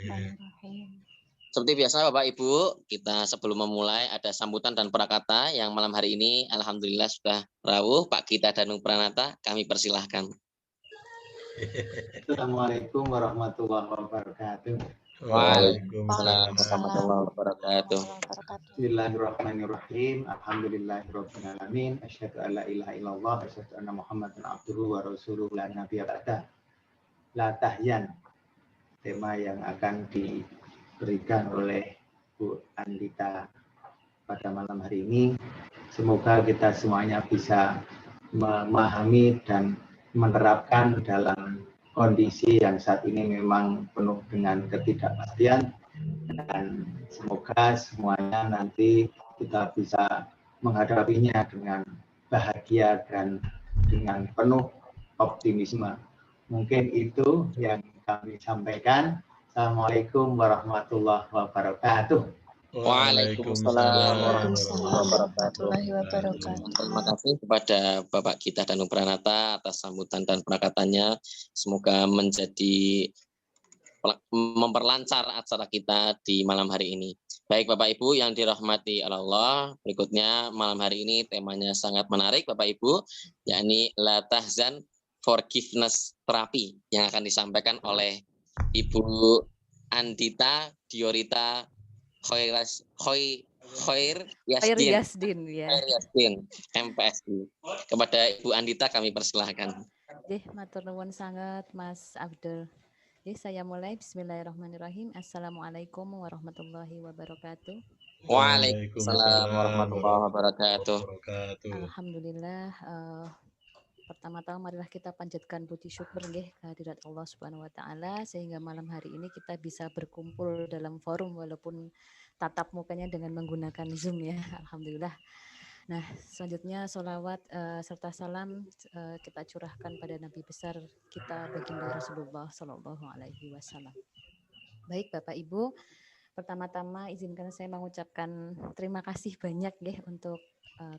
Bismillahirrahmanirrahim. Seperti biasa Bapak Ibu, kita sebelum memulai ada sambutan dan prakata yang malam hari ini alhamdulillah sudah rawuh Pak Gita Danung Pranata, kami persilahkan. Assalamualaikum warahmatullahi wabarakatuh. Waalaikumsalam warahmatullahi wabarakatuh. Bismillahirrahmanirrahim. Alhamdulillahirabbil alamin. Asyhadu an la ilaha illallah wa asyhadu anna Muhammadan abduhu wa rasuluhu la nabiyya ba'da. La tahyan. Tema yang akan diberikan oleh Bu Andita pada malam hari ini. Semoga kita semuanya bisa memahami dan menerapkan dalam kondisi yang saat ini memang penuh dengan ketidakpastian, dan semoga semuanya nanti kita bisa menghadapinya dengan bahagia dan dengan penuh optimisme. Mungkin itu yang kami sampaikan. Assalamualaikum warahmatullahi wabarakatuh. Waalaikumsalam warahmatullahi wabarakatuh. Terima kasih kepada Bapak Gita Danung Pranata atas sambutan dan perkataannya. Semoga memperlancar acara kita di malam hari ini. Baik Bapak Ibu yang dirahmati Allah, berikutnya malam hari ini temanya sangat menarik Bapak Ibu, yakni La Tahzan Forgiveness Therapy yang akan disampaikan oleh Ibu Andita Diorita Khair Yasdin, MPSI. Kepada Ibu Andita kami persilahkan. Matur nuwun sangat Mas Abdul. Saya mulai. Bismillahirrahmanirrahim. Assalamualaikum warahmatullahi wabarakatuh. Waalaikumsalam warahmatullahi wabarakatuh. Alhamdulillah. Pertama-tama marilah kita panjatkan puji syukur kehadirat Allah Subhanahu wa taala sehingga malam hari ini kita bisa berkumpul dalam forum walaupun tatap mukanya dengan menggunakan Zoom ya. Alhamdulillah. Nah, selanjutnya sholawat serta salam kita curahkan pada Nabi besar kita baginda Rasulullah Shallallahu Alaihi Wasallam. Baik Bapak Ibu, pertama-tama izinkan saya mengucapkan terima kasih banyak untuk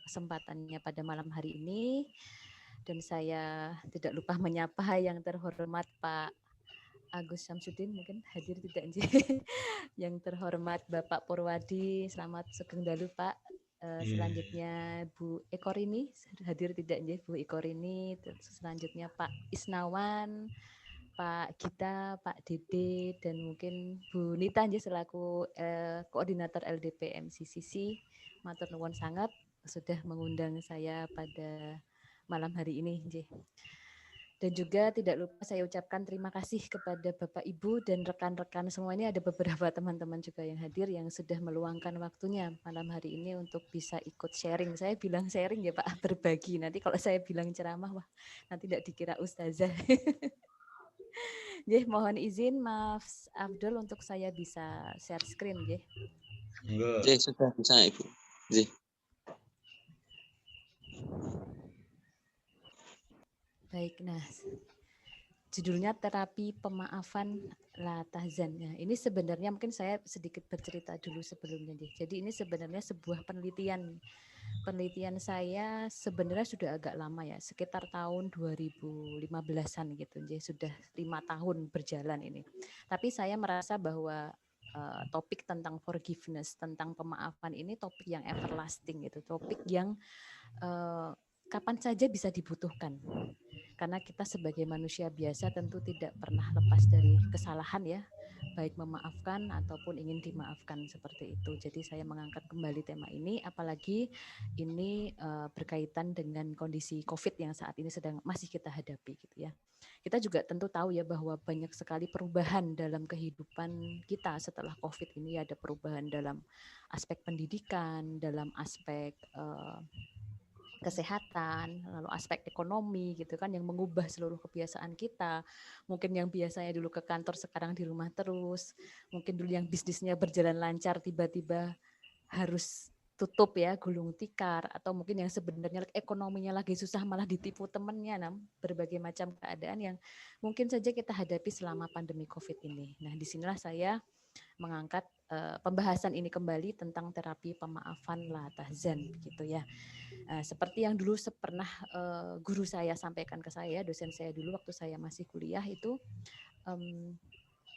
kesempatannya pada malam hari ini. Dan saya tidak lupa menyapa yang terhormat Pak Agus Syamsuddin, mungkin hadir tidak yang terhormat Bapak Purwadi, selamat sugeng dalu Pak. Selanjutnya Bu Ekorini, hadir tidak Bu Ekorini. Selanjutnya Pak Isnawan, Pak Gita, Pak Dede, dan mungkin Bu Nita selaku koordinator LDP MCCC. Matur nuwun sangat sudah mengundang saya pada malam hari ini. Dan juga tidak lupa saya ucapkan terima kasih kepada Bapak Ibu dan rekan-rekan semua. Ini ada beberapa teman-teman juga yang hadir yang sudah meluangkan waktunya malam hari ini untuk bisa ikut sharing. Saya bilang sharing ya Pak, berbagi. Nanti kalau saya bilang ceramah, wah nanti tidak dikira ustazah. Mohon izin Mas Abdul untuk saya bisa share screen. Sudah bisa Ibu. Baik, nah judulnya terapi pemaafan La Tahzan. Nah, ini sebenarnya mungkin saya sedikit bercerita dulu sebelumnya. Jadi ini sebenarnya sebuah penelitian saya sebenarnya sudah agak lama ya, sekitar tahun 2015-an gitu. Jadi sudah 5 tahun berjalan ini. Tapi saya merasa bahwa topik tentang forgiveness, tentang pemaafan ini topik yang everlasting gitu, topik yang kapan saja bisa dibutuhkan. Karena kita sebagai manusia biasa tentu tidak pernah lepas dari kesalahan ya, baik memaafkan ataupun ingin dimaafkan seperti itu. Jadi saya mengangkat kembali tema ini, apalagi ini berkaitan dengan kondisi COVID yang saat ini masih kita hadapi gitu ya. Kita juga tentu tahu ya bahwa banyak sekali perubahan dalam kehidupan kita setelah COVID ini. Ada perubahan dalam aspek pendidikan, dalam aspek kesehatan, lalu aspek ekonomi gitu kan, yang mengubah seluruh kebiasaan kita. Mungkin yang biasanya dulu ke kantor sekarang di rumah terus. Mungkin dulu yang bisnisnya berjalan lancar tiba-tiba harus tutup ya, gulung tikar, atau mungkin yang sebenarnya ekonominya lagi susah malah ditipu temannya. Berbagai macam keadaan yang mungkin saja kita hadapi selama pandemi COVID ini. Nah, disinilah saya mengangkat pembahasan ini kembali tentang terapi pemaafan La Tahzan gitu ya. Seperti yang dulu pernah guru saya sampaikan ke saya, dosen saya dulu waktu saya masih kuliah itu,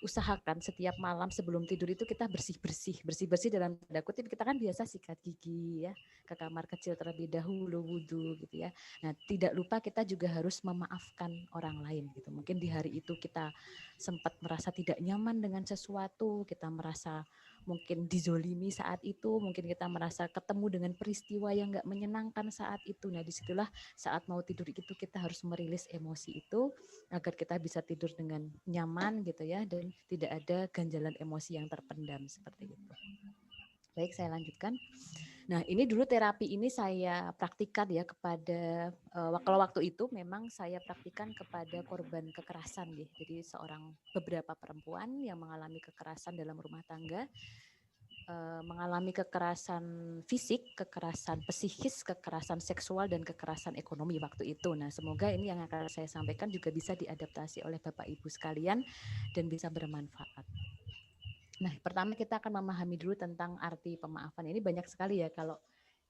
usahakan setiap malam sebelum tidur itu kita bersih-bersih dalam tanda kutip. Kita kan biasa sikat gigi ya, ke kamar kecil terlebih dahulu, wudhu gitu ya. Nah, tidak lupa kita juga harus memaafkan orang lain gitu. Mungkin di hari itu kita sempat merasa tidak nyaman dengan sesuatu, kita merasa mungkin dizolimi saat itu, mungkin kita merasa ketemu dengan peristiwa yang nggak menyenangkan saat itu. Nah, disitulah saat mau tidur itu kita harus merilis emosi itu agar kita bisa tidur dengan nyaman gitu ya, dan tidak ada ganjalan emosi yang terpendam seperti itu. Baik, saya lanjutkan. Nah, ini dulu terapi ini saya praktikan ya kepada kalau waktu itu memang saya praktikan kepada korban kekerasan ya. Jadi beberapa perempuan yang mengalami kekerasan dalam rumah tangga, mengalami kekerasan fisik, kekerasan psikis, kekerasan seksual, dan kekerasan ekonomi waktu itu. Nah, semoga ini yang akan saya sampaikan juga bisa diadaptasi oleh Bapak Ibu sekalian dan bisa bermanfaat. Nah, pertama kita akan memahami dulu tentang arti pemaafan. Ini banyak sekali ya, kalau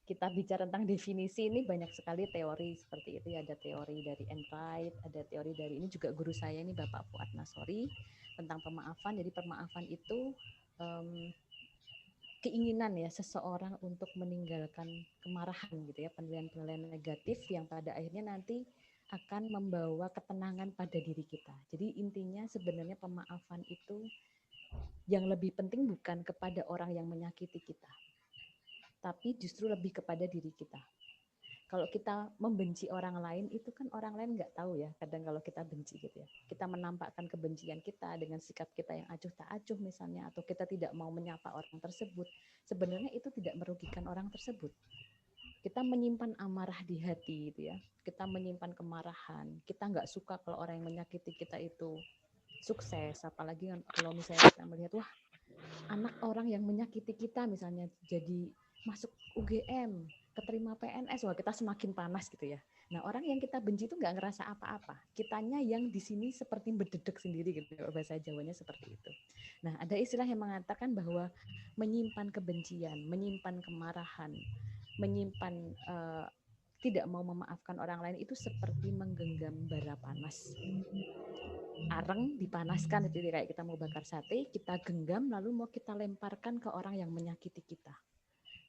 kita bicara tentang definisi ini banyak sekali teori seperti itu ya. Ada teori dari Enright, ada teori dari, ini juga guru saya ini Bapak Fuad Nasori, tentang pemaafan. Jadi pemaafan itu keinginan ya seseorang untuk meninggalkan kemarahan gitu ya, penilaian-penilaian negatif yang pada akhirnya nanti akan membawa ketenangan pada diri kita. Jadi intinya sebenarnya pemaafan itu yang lebih penting bukan kepada orang yang menyakiti kita, tapi justru lebih kepada diri kita. Kalau kita membenci orang lain, itu kan orang lain nggak tahu ya, kadang kalau kita benci gitu ya. Kita menampakkan kebencian kita dengan sikap kita yang acuh tak acuh misalnya, atau kita tidak mau menyapa orang tersebut. Sebenarnya itu tidak merugikan orang tersebut. Kita menyimpan amarah di hati gitu ya. Kita menyimpan kemarahan. Kita nggak suka kalau orang yang menyakiti kita itu sukses, apalagi kalau misalnya kita melihat wah anak orang yang menyakiti kita misalnya jadi masuk UGM, keterima PNS, wah kita semakin panas gitu ya. Nah, orang yang kita benci itu nggak ngerasa apa-apa. Kitanya yang di sini seperti berdedek sendiri gitu, bahasa Jawanya seperti itu. Nah, ada istilah yang mengatakan bahwa menyimpan kebencian, menyimpan kemarahan, menyimpan tidak mau memaafkan orang lain itu seperti menggenggam bara panas. Areng dipanaskan itu kayak kita mau bakar sate, kita genggam lalu mau kita lemparkan ke orang yang menyakiti kita.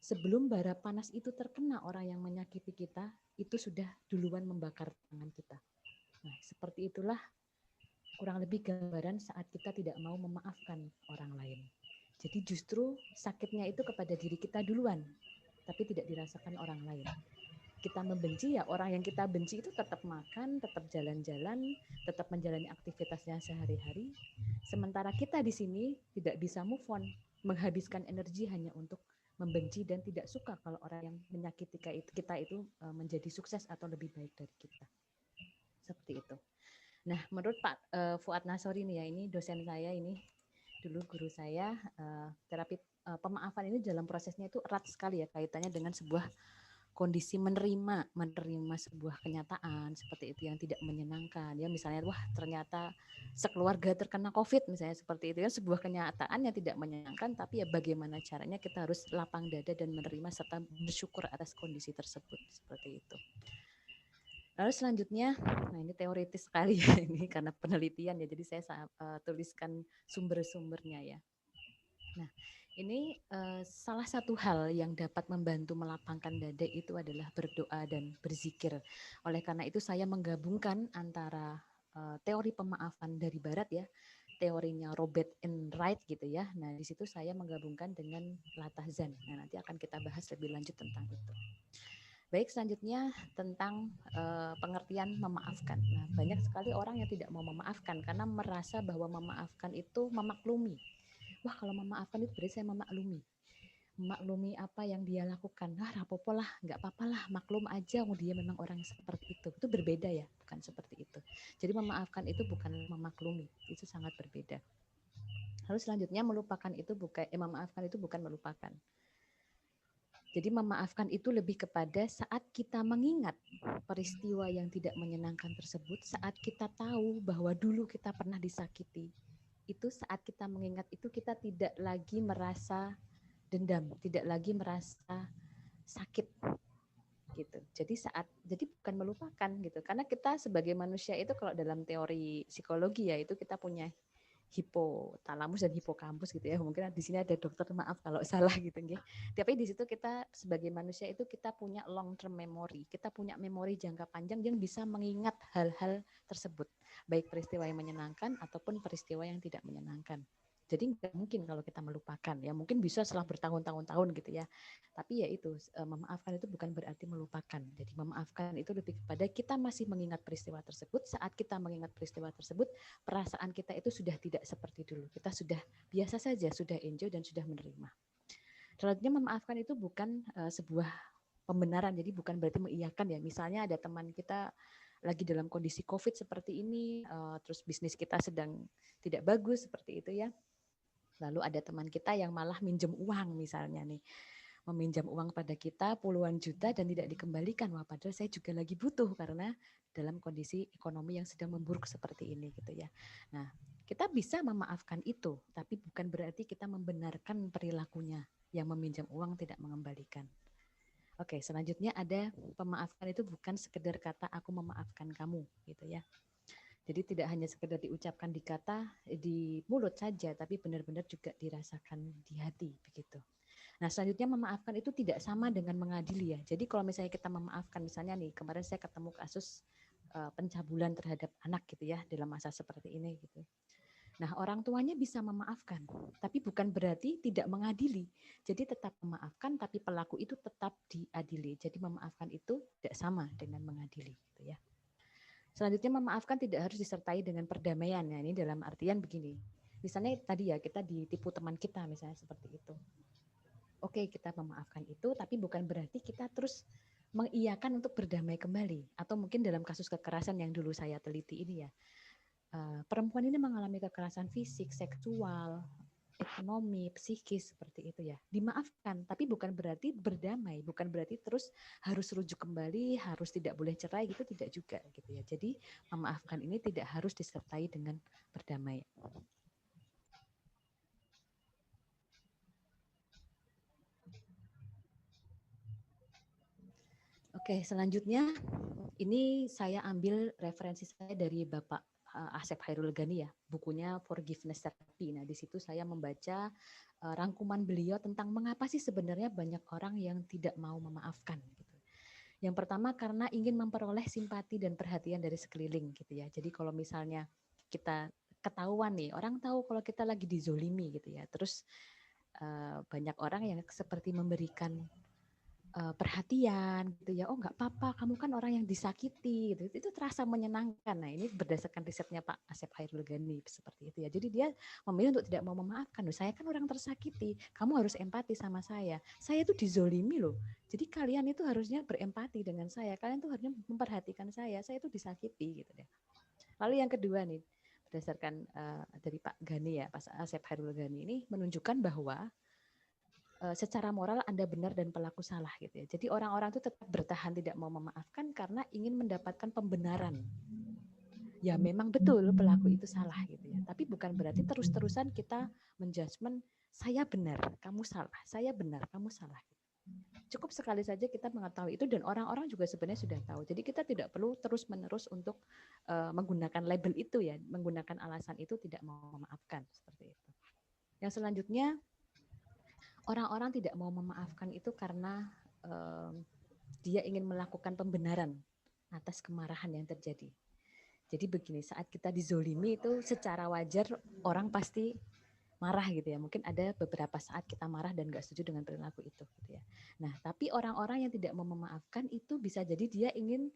Sebelum bara panas itu terkena orang yang menyakiti kita, itu sudah duluan membakar tangan kita. Nah, seperti itulah kurang lebih gambaran saat kita tidak mau memaafkan orang lain. Jadi justru sakitnya itu kepada diri kita duluan, tapi tidak dirasakan orang lain. Kita membenci ya orang yang kita benci itu tetap makan, tetap jalan-jalan, tetap menjalani aktivitasnya sehari-hari. Sementara kita di sini tidak bisa move on, menghabiskan energi hanya untuk membenci dan tidak suka kalau orang yang menyakiti kita itu menjadi sukses atau lebih baik dari kita. Seperti itu. Nah, menurut Pak Fuad Nasori nih ya, ini dosen saya ini, dulu guru saya, terapi pemaafan ini dalam prosesnya itu erat sekali ya kaitannya dengan sebuah kondisi menerima sebuah kenyataan seperti itu yang tidak menyenangkan ya, misalnya wah ternyata sekeluarga terkena COVID misalnya, seperti itu ya, sebuah kenyataan yang tidak menyenangkan, tapi ya bagaimana caranya kita harus lapang dada dan menerima serta bersyukur atas kondisi tersebut, seperti itu. Lalu selanjutnya, nah ini teoritis sekali ya ini karena penelitian ya, jadi saya tuliskan sumber-sumbernya ya. Nah, ini salah satu hal yang dapat membantu melapangkan dada itu adalah berdoa dan berzikir. Oleh karena itu saya menggabungkan antara teori pemaafan dari Barat ya, teorinya Robert Enright gitu ya. Nah, di situ saya menggabungkan dengan Latahzan. Nah, nanti akan kita bahas lebih lanjut tentang itu. Baik, selanjutnya tentang pengertian memaafkan. Nah, banyak sekali orang yang tidak mau memaafkan karena merasa bahwa memaafkan itu memaklumi. Wah, kalau memaafkan itu berarti saya memaklumi apa yang dia lakukan. Rapopo lah, nggak apa-apa lah, maklum aja, dia memang orang seperti itu. Itu berbeda ya, bukan seperti itu. Jadi memaafkan itu bukan memaklumi, itu sangat berbeda. Lalu selanjutnya memaafkan itu bukan melupakan. Jadi memaafkan itu lebih kepada saat kita mengingat peristiwa yang tidak menyenangkan tersebut, saat kita tahu bahwa dulu kita pernah disakiti, itu saat kita mengingat itu kita tidak lagi merasa dendam, tidak lagi merasa sakit gitu. Jadi bukan melupakan gitu. Karena kita sebagai manusia itu kalau dalam teori psikologi ya, itu kita punya hipotalamus dan hipokampus gitu ya. Mungkin di sini ada dokter, maaf kalau salah gitu nggih. Tapi di situ kita sebagai manusia itu kita punya long term memory. Kita punya memori jangka panjang yang bisa mengingat hal-hal tersebut, baik peristiwa yang menyenangkan ataupun peristiwa yang tidak menyenangkan. Jadi nggak mungkin kalau kita melupakan ya, mungkin bisa setelah bertahun-tahun gitu ya. Tapi ya itu, memaafkan itu bukan berarti melupakan. Jadi memaafkan itu lebih kepada kita masih mengingat peristiwa tersebut. Saat kita mengingat peristiwa tersebut, perasaan kita itu sudah tidak seperti dulu. Kita sudah biasa saja, sudah enjoy dan sudah menerima. Selanjutnya memaafkan itu bukan sebuah pembenaran, jadi bukan berarti mengiyakan ya. Misalnya ada teman kita lagi dalam kondisi COVID seperti ini, terus bisnis kita sedang tidak bagus seperti itu ya. Lalu ada teman kita yang malah minjem uang misalnya nih, meminjam uang pada kita puluhan juta dan tidak dikembalikan. Wah, padahal saya juga lagi butuh karena dalam kondisi ekonomi yang sedang memburuk seperti ini gitu ya. Nah, kita bisa memaafkan itu, tapi bukan berarti kita membenarkan perilakunya yang meminjam uang tidak mengembalikan. Oke, selanjutnya ada pemaafkan itu bukan sekedar kata aku memaafkan kamu gitu ya. Jadi tidak hanya sekedar diucapkan di kata, di mulut saja, tapi benar-benar juga dirasakan di hati begitu. Nah, selanjutnya memaafkan itu tidak sama dengan mengadili ya. Jadi kalau misalnya kita memaafkan, misalnya nih kemarin saya ketemu kasus pencabulan terhadap anak gitu ya dalam masa seperti ini gitu. Nah, orang tuanya bisa memaafkan, tapi bukan berarti tidak mengadili. Jadi tetap memaafkan, tapi pelaku itu tetap diadili. Jadi memaafkan itu tidak sama dengan mengadili gitu ya. Selanjutnya memaafkan tidak harus disertai dengan perdamaian. Ya, ini dalam artian begini. Misalnya tadi ya kita ditipu teman kita misalnya seperti itu. Oke, kita memaafkan itu, tapi bukan berarti kita terus mengiyakan untuk berdamai kembali. Atau mungkin dalam kasus kekerasan yang dulu saya teliti ini ya, perempuan ini mengalami kekerasan fisik, seksual, ekonomi, psikis seperti itu ya. Dimaafkan, tapi bukan berarti berdamai, bukan berarti terus harus rujuk kembali, harus tidak boleh cerai gitu, tidak juga gitu ya. Jadi memaafkan ini tidak harus disertai dengan berdamai. Oke, selanjutnya ini saya ambil referensi saya dari Bapak Asep Hairul Ghani ya, bukunya Forgiveness Therapy. Nah, di situ saya membaca rangkuman beliau tentang mengapa sih sebenarnya banyak orang yang tidak mau memaafkan. Gitu. Yang pertama karena ingin memperoleh simpati dan perhatian dari sekeliling gitu ya. Jadi kalau misalnya kita ketahuan nih, orang tahu kalau kita lagi dizolimi gitu ya, terus banyak orang yang seperti memberikan perhatian gitu ya, oh nggak apa-apa, kamu kan orang yang disakiti gitu. Itu terasa menyenangkan. Nah, ini berdasarkan risetnya Pak Asep Hairul Ghani seperti itu ya. Jadi dia memilih untuk tidak mau memaafkan. Loh, saya kan orang tersakiti, kamu harus empati sama saya tuh dizolimi loh, jadi kalian itu harusnya berempati dengan saya, kalian tuh harusnya memperhatikan saya tuh disakiti gitu deh. Lalu yang kedua nih, berdasarkan dari Pak Ghani ya, Pak Asep Hairul Ghani ini menunjukkan bahwa secara moral Anda benar dan pelaku salah gitu ya. Jadi orang-orang itu tetap bertahan tidak mau memaafkan karena ingin mendapatkan pembenaran. Ya memang betul pelaku itu salah gitu ya. Tapi bukan berarti terus-terusan kita menjudgment saya benar, kamu salah, saya benar, kamu salah. Cukup sekali saja kita mengetahui itu dan orang-orang juga sebenarnya sudah tahu. Jadi kita tidak perlu terus-menerus untuk menggunakan label itu ya, menggunakan alasan itu tidak mau memaafkan seperti itu. Yang selanjutnya orang-orang tidak mau memaafkan itu karena dia ingin melakukan pembenaran atas kemarahan yang terjadi. Jadi begini, saat kita dizolimi itu secara wajar orang pasti marah gitu ya. Mungkin ada beberapa saat kita marah dan gak setuju dengan perilaku itu gitu ya. Nah, tapi orang-orang yang tidak mau memaafkan itu bisa jadi dia ingin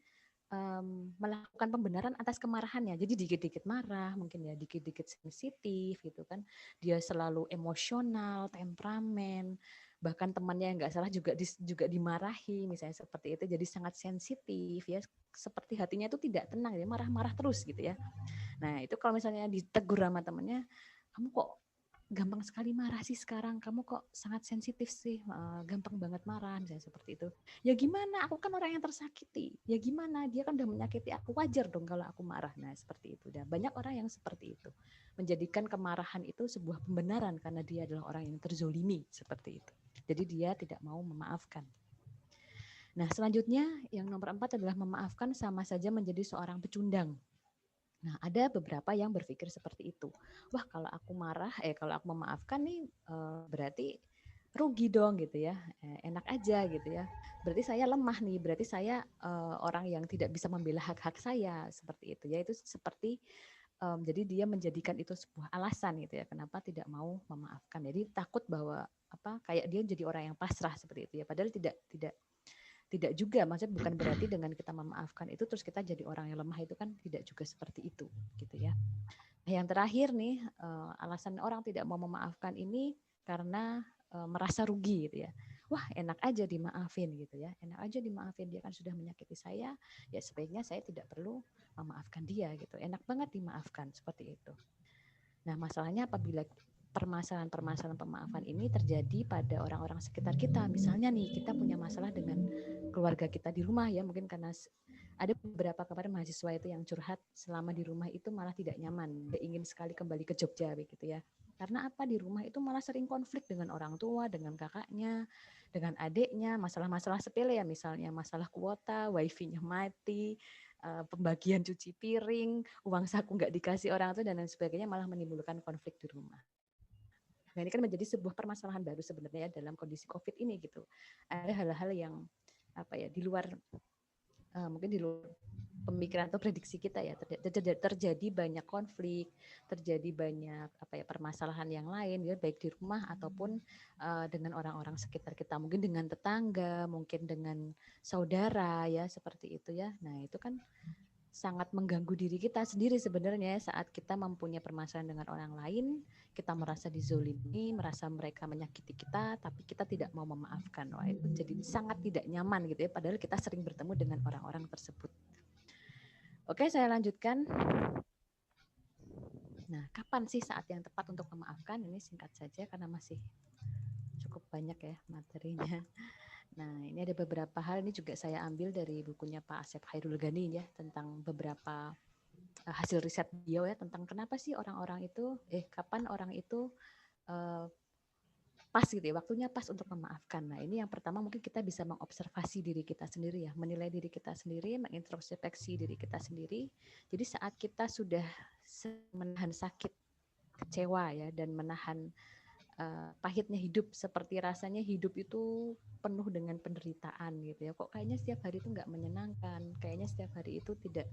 melakukan pembenaran atas kemarahannya. Jadi dikit-dikit marah, mungkin ya dikit-dikit sensitif gitu kan. Dia selalu emosional, temperamen, bahkan temannya yang nggak salah juga dimarahi, misalnya seperti itu. Jadi sangat sensitif ya, seperti hatinya itu tidak tenang, dia marah-marah terus gitu ya. Nah itu kalau misalnya ditegur sama temannya, kamu kok gampang sekali marah sih sekarang, kamu kok sangat sensitif sih, gampang banget marah, misalnya seperti itu. Ya gimana, aku kan orang yang tersakiti. Ya gimana, dia kan udah menyakiti aku, wajar dong kalau aku marah. Nah seperti itu. Dan banyak orang yang seperti itu. Menjadikan kemarahan itu sebuah pembenaran karena dia adalah orang yang terzolimi, seperti itu. Jadi dia tidak mau memaafkan. Nah selanjutnya yang nomor 4 adalah memaafkan sama saja menjadi seorang pecundang. Nah, ada beberapa yang berpikir seperti itu. Wah, kalau aku marah, kalau aku memaafkan nih, berarti rugi dong gitu ya. Enak aja gitu ya. Berarti saya lemah nih, berarti saya orang yang tidak bisa membela hak-hak saya seperti itu ya. Itu seperti jadi dia menjadikan itu sebuah alasan gitu ya, kenapa tidak mau memaafkan. Jadi takut bahwa kayak dia jadi orang yang pasrah seperti itu ya. Padahal tidak juga, maksudnya bukan berarti dengan kita memaafkan itu terus kita jadi orang yang lemah, itu kan tidak juga seperti itu gitu ya. Nah, yang terakhir nih, alasan orang tidak mau memaafkan ini karena merasa rugi gitu ya. Wah, enak aja dimaafin gitu ya. Enak aja dimaafin, dia kan sudah menyakiti saya, ya sebaiknya saya tidak perlu memaafkan dia gitu. Enak banget dimaafkan seperti itu. Nah, masalahnya apabila permasalahan-permasalahan pemaafan ini terjadi pada orang-orang sekitar kita. Misalnya nih, kita punya masalah dengan keluarga kita di rumah ya, mungkin karena ada beberapa kemarin mahasiswa itu yang curhat selama di rumah itu malah tidak nyaman. Dia ingin sekali kembali ke Jogja begitu ya. Karena apa, di rumah itu malah sering konflik dengan orang tua, dengan kakaknya, dengan adiknya, masalah-masalah sepele ya, misalnya masalah kuota, wifi-nya mati, pembagian cuci piring, uang saku nggak dikasih orang tua dan lain sebagainya, malah menimbulkan konflik di rumah. Nah, ini kan menjadi sebuah permasalahan baru sebenarnya ya dalam kondisi COVID ini gitu. Ada hal-hal yang di luar mungkin di luar pemikiran atau prediksi kita ya, terjadi banyak konflik, terjadi banyak permasalahan yang lain ya, baik di rumah ataupun dengan orang-orang sekitar kita, mungkin dengan tetangga, mungkin dengan saudara ya, seperti itu ya. Nah, itu kan sangat mengganggu diri kita sendiri sebenarnya saat kita mempunyai permasalahan dengan orang lain, kita merasa dizolimi, merasa mereka menyakiti kita, tapi kita tidak mau memaafkan. Wah, itu jadi sangat tidak nyaman gitu ya, padahal kita sering bertemu dengan orang-orang tersebut. Oke, saya lanjutkan. Nah, kapan sih saat yang tepat untuk memaafkan? Ini singkat saja karena masih cukup banyak ya materinya. Nah, ini ada beberapa hal, ini juga saya ambil dari bukunya Pak Asep Khairul Ghani ya, tentang beberapa hasil riset beliau ya, tentang kenapa sih orang-orang itu, kapan orang itu pas gitu ya, waktunya pas untuk memaafkan. Nah, ini yang pertama mungkin kita bisa mengobservasi diri kita sendiri ya, menilai diri kita sendiri, mengintrospeksi diri kita sendiri. Jadi saat kita sudah menahan sakit, kecewa ya, dan menahan pahitnya hidup, seperti rasanya hidup itu penuh dengan penderitaan gitu ya, kok kayaknya setiap hari itu nggak menyenangkan, kayaknya setiap hari itu tidak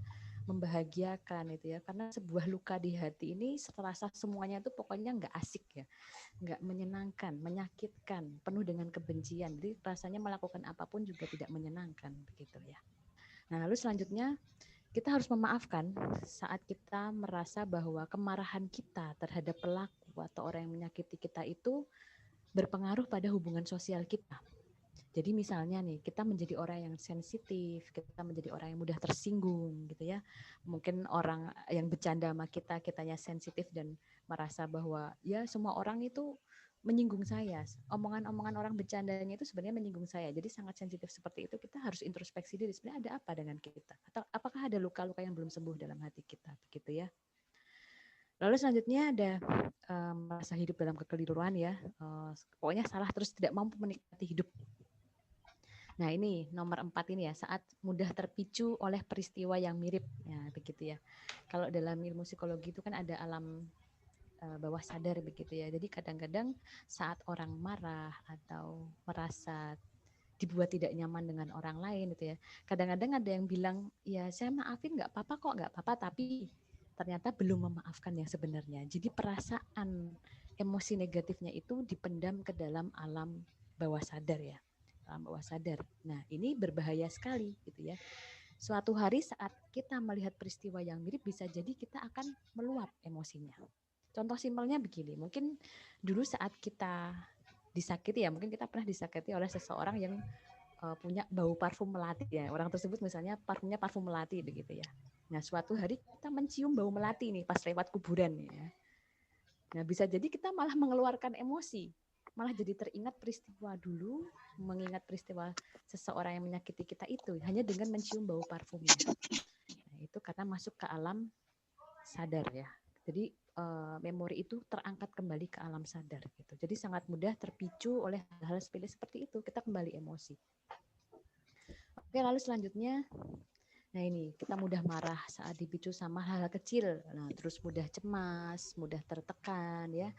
membahagiakan gitu ya, karena sebuah luka di hati ini terasa semuanya itu pokoknya nggak asik ya, nggak menyenangkan, menyakitkan, penuh dengan kebencian, jadi rasanya melakukan apapun juga tidak menyenangkan begitu ya. Nah, lalu selanjutnya kita harus memaafkan saat kita merasa bahwa kemarahan kita terhadap pelaku atau orang yang menyakiti kita itu berpengaruh pada hubungan sosial kita. Jadi misalnya nih, kita menjadi orang yang sensitif, kita menjadi orang yang mudah tersinggung gitu ya. Mungkin orang yang bercanda sama kita, kitanya sensitif dan merasa bahwa ya semua orang itu menyinggung saya. Omongan-omongan orang bercandanya itu sebenarnya menyinggung saya. Jadi sangat sensitif seperti itu, kita harus introspeksi diri. Sebenarnya ada apa dengan kita? Atau apakah ada luka-luka yang belum sembuh dalam hati kita? Begitu ya. Lalu selanjutnya ada merasa hidup dalam kekeliruan ya. Pokoknya salah terus tidak mampu menikmati hidup. Nah, ini nomor 4 ini ya, saat mudah terpicu oleh peristiwa yang mirip. Ya, begitu ya. Kalau dalam ilmu psikologi itu kan ada alam bawah sadar begitu ya. Jadi kadang-kadang saat orang marah atau merasa dibuat tidak nyaman dengan orang lain gitu ya. Kadang-kadang ada yang bilang, ya saya maafin nggak apa-apa kok, nggak apa-apa, tapi ternyata belum memaafkan yang sebenarnya. Jadi perasaan emosi negatifnya itu dipendam ke dalam alam bawah sadar ya. Alam bawah sadar. Nah, ini berbahaya sekali gitu ya. Suatu hari saat kita melihat peristiwa yang mirip, bisa jadi kita akan meluap emosinya. Contoh simpelnya begini, mungkin dulu saat kita disakiti ya, mungkin kita pernah disakiti oleh seseorang yang punya bau parfum melati ya. Orang tersebut misalnya parfumnya parfum melati begitu ya. Nah, suatu hari kita mencium bau melati nih pas lewat kuburan ya. Nah, bisa jadi kita malah mengeluarkan emosi. Malah jadi teringat peristiwa dulu, mengingat peristiwa seseorang yang menyakiti kita itu hanya dengan mencium bau parfumnya. Nah, itu karena masuk ke alam sadar ya. Jadi memori itu terangkat kembali ke alam sadar gitu. Jadi sangat mudah terpicu oleh hal-hal sepele seperti itu, kita kembali emosi. Oke, lalu selanjutnya Nah ini, kita mudah marah saat dipicu sama hal-hal kecil. Nah, terus mudah cemas, mudah tertekan ya.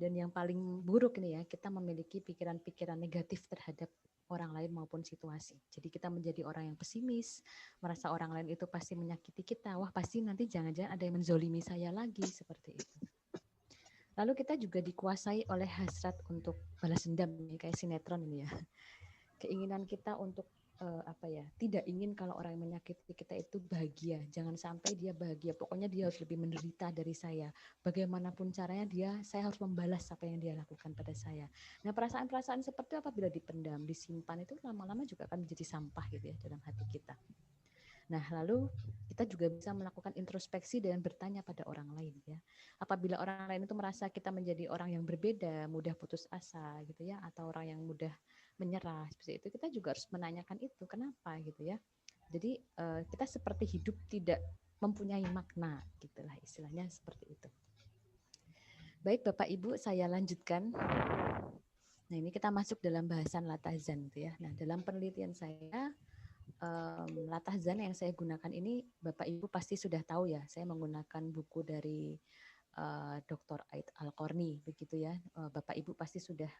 Dan yang paling buruk ini ya, kita memiliki pikiran-pikiran negatif terhadap orang lain maupun situasi. Jadi kita menjadi orang yang pesimis, merasa orang lain itu pasti menyakiti kita. Wah, pasti nanti jangan-jangan ada yang menzolimi saya lagi, seperti itu. Lalu kita juga dikuasai oleh hasrat untuk balas dendam, kayak sinetron ini ya. Keinginan kita untuk tidak ingin kalau orang yang menyakiti kita itu bahagia, jangan sampai dia bahagia, pokoknya dia harus lebih menderita dari saya, bagaimanapun caranya saya harus membalas apa yang dia lakukan pada saya. Nah, perasaan-perasaan seperti itu apabila dipendam, disimpan, itu lama-lama juga akan menjadi sampah gitu ya dalam hati kita. Nah, lalu kita juga bisa melakukan introspeksi dan bertanya pada orang lain ya. Apabila orang lain itu merasa kita menjadi orang yang berbeda, mudah putus asa gitu ya, atau orang yang mudah menyerah seperti itu, kita juga harus menanyakan itu kenapa gitu ya. Jadi kita seperti hidup tidak mempunyai makna, gitulah istilahnya seperti itu. Baik Bapak Ibu, saya lanjutkan. Nah, ini kita masuk dalam bahasan latazan gitu ya. Nah, dalam penelitian saya latazan yang saya gunakan ini Bapak Ibu pasti sudah tahu ya. Saya menggunakan buku dari Dr. Aid Al-Qarni begitu ya. Bapak Ibu pasti sudah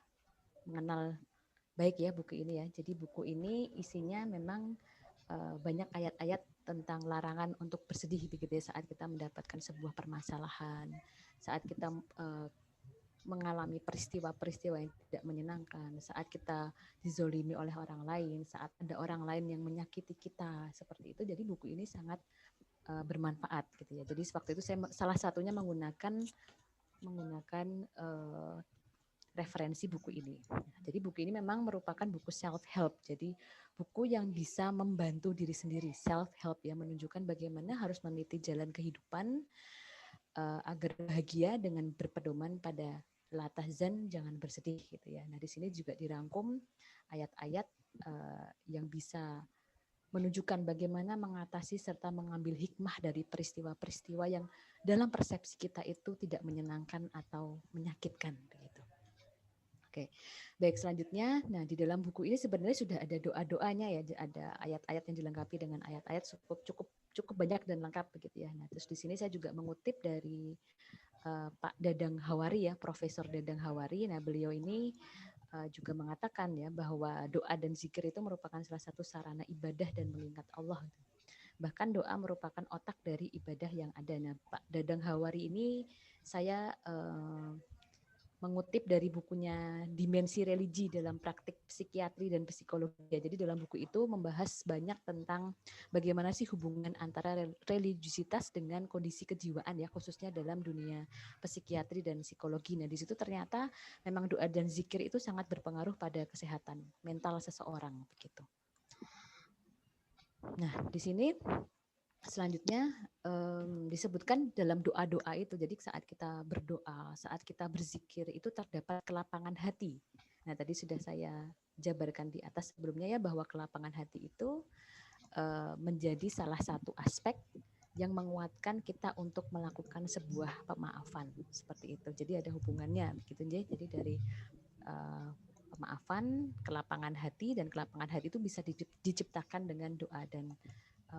mengenal baik ya buku ini ya. Jadi buku ini isinya memang banyak ayat-ayat tentang larangan untuk bersedih begitu ya saat kita mendapatkan sebuah permasalahan, saat kita mengalami peristiwa-peristiwa yang tidak menyenangkan, saat kita dizolimi oleh orang lain, saat ada orang lain yang menyakiti kita, seperti itu. Jadi buku ini sangat bermanfaat gitu ya. Jadi waktu itu saya salah satunya menggunakan referensi buku ini. Jadi buku ini memang merupakan buku self-help. Jadi buku yang bisa membantu diri sendiri, self-help ya, menunjukkan bagaimana harus meniti jalan kehidupan agar bahagia dengan berpedoman pada latazan, jangan bersedih gitu ya. Nah, di sini juga dirangkum ayat-ayat yang bisa menunjukkan bagaimana mengatasi serta mengambil hikmah dari peristiwa-peristiwa yang dalam persepsi kita itu tidak menyenangkan atau menyakitkan begitu. Oke, baik selanjutnya. Nah, di dalam buku ini sebenarnya sudah ada doa-doanya ya, ada ayat-ayat yang dilengkapi dengan ayat-ayat cukup banyak dan lengkap begitu ya. Nah, terus di sini saya juga mengutip dari Pak Dadang Hawari ya, Profesor Dadang Hawari. Nah, beliau ini juga mengatakan ya bahwa doa dan zikir itu merupakan salah satu sarana ibadah dan mengingat Allah. Bahkan doa merupakan otak dari ibadah yang ada. Nah, Pak Dadang Hawari ini saya mengutip dari bukunya Dimensi Religi dalam Praktik Psikiatri dan Psikologi. Jadi dalam buku itu membahas banyak tentang bagaimana sih hubungan antara religiusitas dengan kondisi kejiwaan ya, khususnya dalam dunia psikiatri dan psikologi. Nah, di situ ternyata memang doa dan zikir itu sangat berpengaruh pada kesehatan mental seseorang begitu. Nah, di sini selanjutnya disebutkan dalam doa-doa itu. Jadi saat kita berdoa, saat kita berzikir itu terdapat kelapangan hati. Nah, tadi sudah saya jabarkan di atas sebelumnya ya bahwa kelapangan hati itu menjadi salah satu aspek yang menguatkan kita untuk melakukan sebuah pemaafan seperti itu. Jadi ada hubungannya begitu ya. Jadi dari pemaafan, kelapangan hati, dan kelapangan hati itu bisa diciptakan dengan doa dan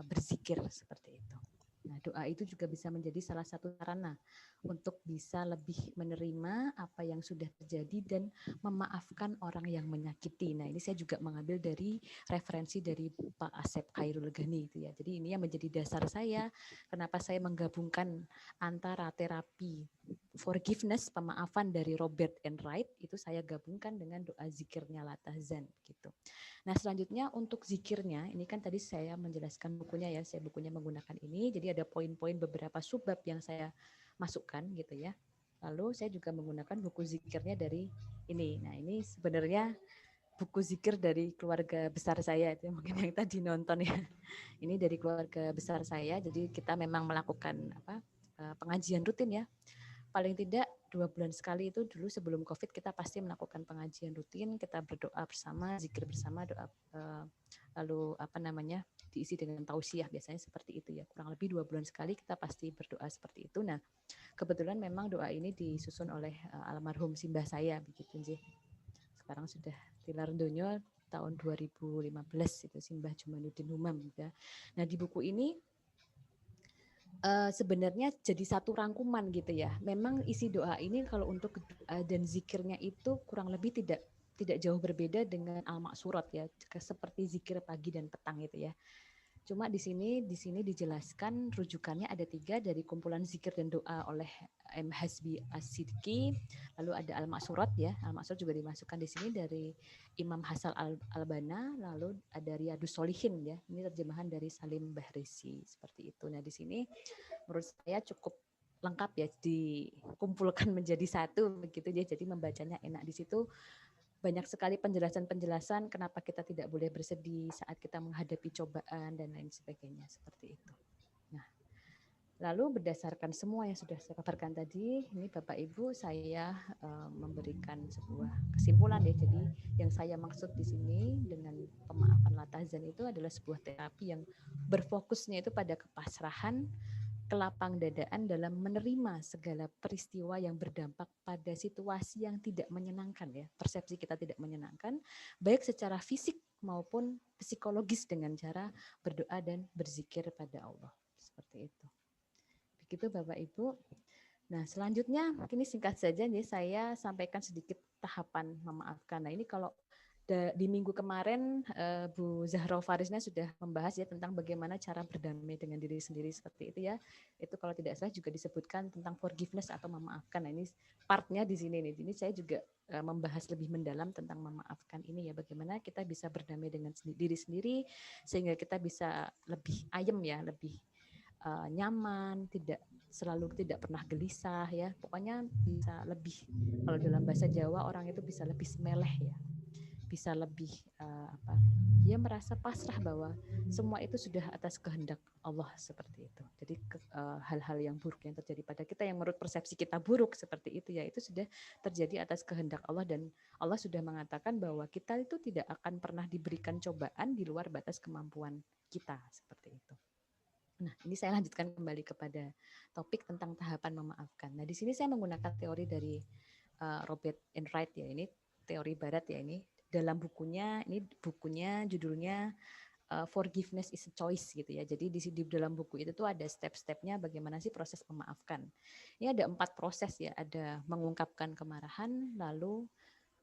berzikir seperti itu. Nah, doa itu juga bisa menjadi salah satu sarana untuk bisa lebih menerima apa yang sudah terjadi dan memaafkan orang yang menyakiti. Nah, ini saya juga mengambil dari referensi dari Pak Asep Khairul Ghani itu ya. Jadi ini yang menjadi dasar saya kenapa saya menggabungkan antara terapi forgiveness, pemaafan dari Robert Enright, itu saya gabungkan dengan doa zikirnya Latazan gitu. Nah, selanjutnya untuk zikirnya, ini kan tadi saya menjelaskan bukunya ya, saya bukunya menggunakan ini, jadi ada poin-poin beberapa subbab yang saya masukkan gitu ya. Lalu saya juga menggunakan buku zikirnya dari ini. Nah, ini sebenarnya buku zikir dari keluarga besar saya, itu mungkin yang tadi nonton ya. Ini dari keluarga besar saya, jadi kita memang melakukan pengajian rutin ya. Paling tidak 2 bulan sekali itu dulu sebelum COVID kita pasti melakukan pengajian rutin, kita berdoa bersama, zikir bersama, doa lalu diisi dengan tausiah, biasanya seperti itu ya. Kurang lebih 2 bulan sekali kita pasti berdoa seperti itu. Nah, kebetulan memang doa ini disusun oleh almarhum simbah saya begitu nggih. Sekarang sudah tilar donya, tahun 2015 itu Simbah Jumaluddin Humam ya. Nah di buku ini sebenarnya jadi satu rangkuman gitu ya. Memang isi doa ini kalau untuk doa dan zikirnya itu kurang lebih tidak jauh berbeda dengan al-maksurat ya, seperti zikir pagi dan petang gitu ya. Cuma di sini dijelaskan rujukannya ada 3 dari kumpulan zikir dan doa oleh M. Hasbi As-Sidki, lalu ada Al-Maksurat ya, Al-Maksurat juga dimasukkan di sini dari Imam Hasan Al-Bana, lalu ada Riyadus Solihin ya, ini terjemahan dari Salim Bahrisi seperti itu. Nah di sini menurut saya cukup lengkap ya, dikumpulkan menjadi satu begitu ya, jadi membacanya enak. Di situ banyak sekali penjelasan-penjelasan kenapa kita tidak boleh bersedih saat kita menghadapi cobaan dan lain sebagainya seperti itu. Nah, lalu berdasarkan semua yang sudah saya kabarkan tadi, ini Bapak Ibu saya memberikan sebuah kesimpulan ya. Jadi yang saya maksud di sini dengan pemaafan latahzan itu adalah sebuah terapi yang berfokusnya itu pada kepasrahan, kelapang dadaan dalam menerima segala peristiwa yang berdampak pada situasi yang tidak menyenangkan ya, persepsi kita tidak menyenangkan, baik secara fisik maupun psikologis dengan cara berdoa dan berzikir pada Allah. Seperti itu. Begitu Bapak Ibu. Nah selanjutnya ini singkat saja nih saya sampaikan sedikit tahapan memaafkan. Nah ini kalau di minggu kemarin Bu Zahra Farisna sudah membahas ya tentang bagaimana cara berdamai dengan diri sendiri seperti itu ya. Itu kalau tidak salah juga disebutkan tentang forgiveness atau memaafkan. Nah ini partnya di sini nih. Ini saya juga membahas lebih mendalam tentang memaafkan ini ya. Bagaimana kita bisa berdamai dengan diri sendiri sehingga kita bisa lebih ayem ya, lebih nyaman, tidak pernah gelisah ya. Pokoknya bisa lebih, kalau dalam bahasa Jawa orang itu bisa lebih semeleh ya. Bisa lebih dia merasa pasrah bahwa semua itu sudah atas kehendak Allah seperti itu. Jadi hal-hal yang buruk yang terjadi pada kita yang menurut persepsi kita buruk seperti itu ya, itu sudah terjadi atas kehendak Allah dan Allah sudah mengatakan bahwa kita itu tidak akan pernah diberikan cobaan di luar batas kemampuan kita seperti itu. Nah, ini saya lanjutkan kembali kepada topik tentang tahapan memaafkan. Nah, di sini saya menggunakan teori dari Robert Enright ya, ini teori barat ya ini. Dalam bukunya judulnya Forgiveness is a Choice gitu ya. Jadi di dalam buku itu tuh ada step-stepnya bagaimana sih proses memaafkan. Ini ada 4 proses ya, ada mengungkapkan kemarahan, lalu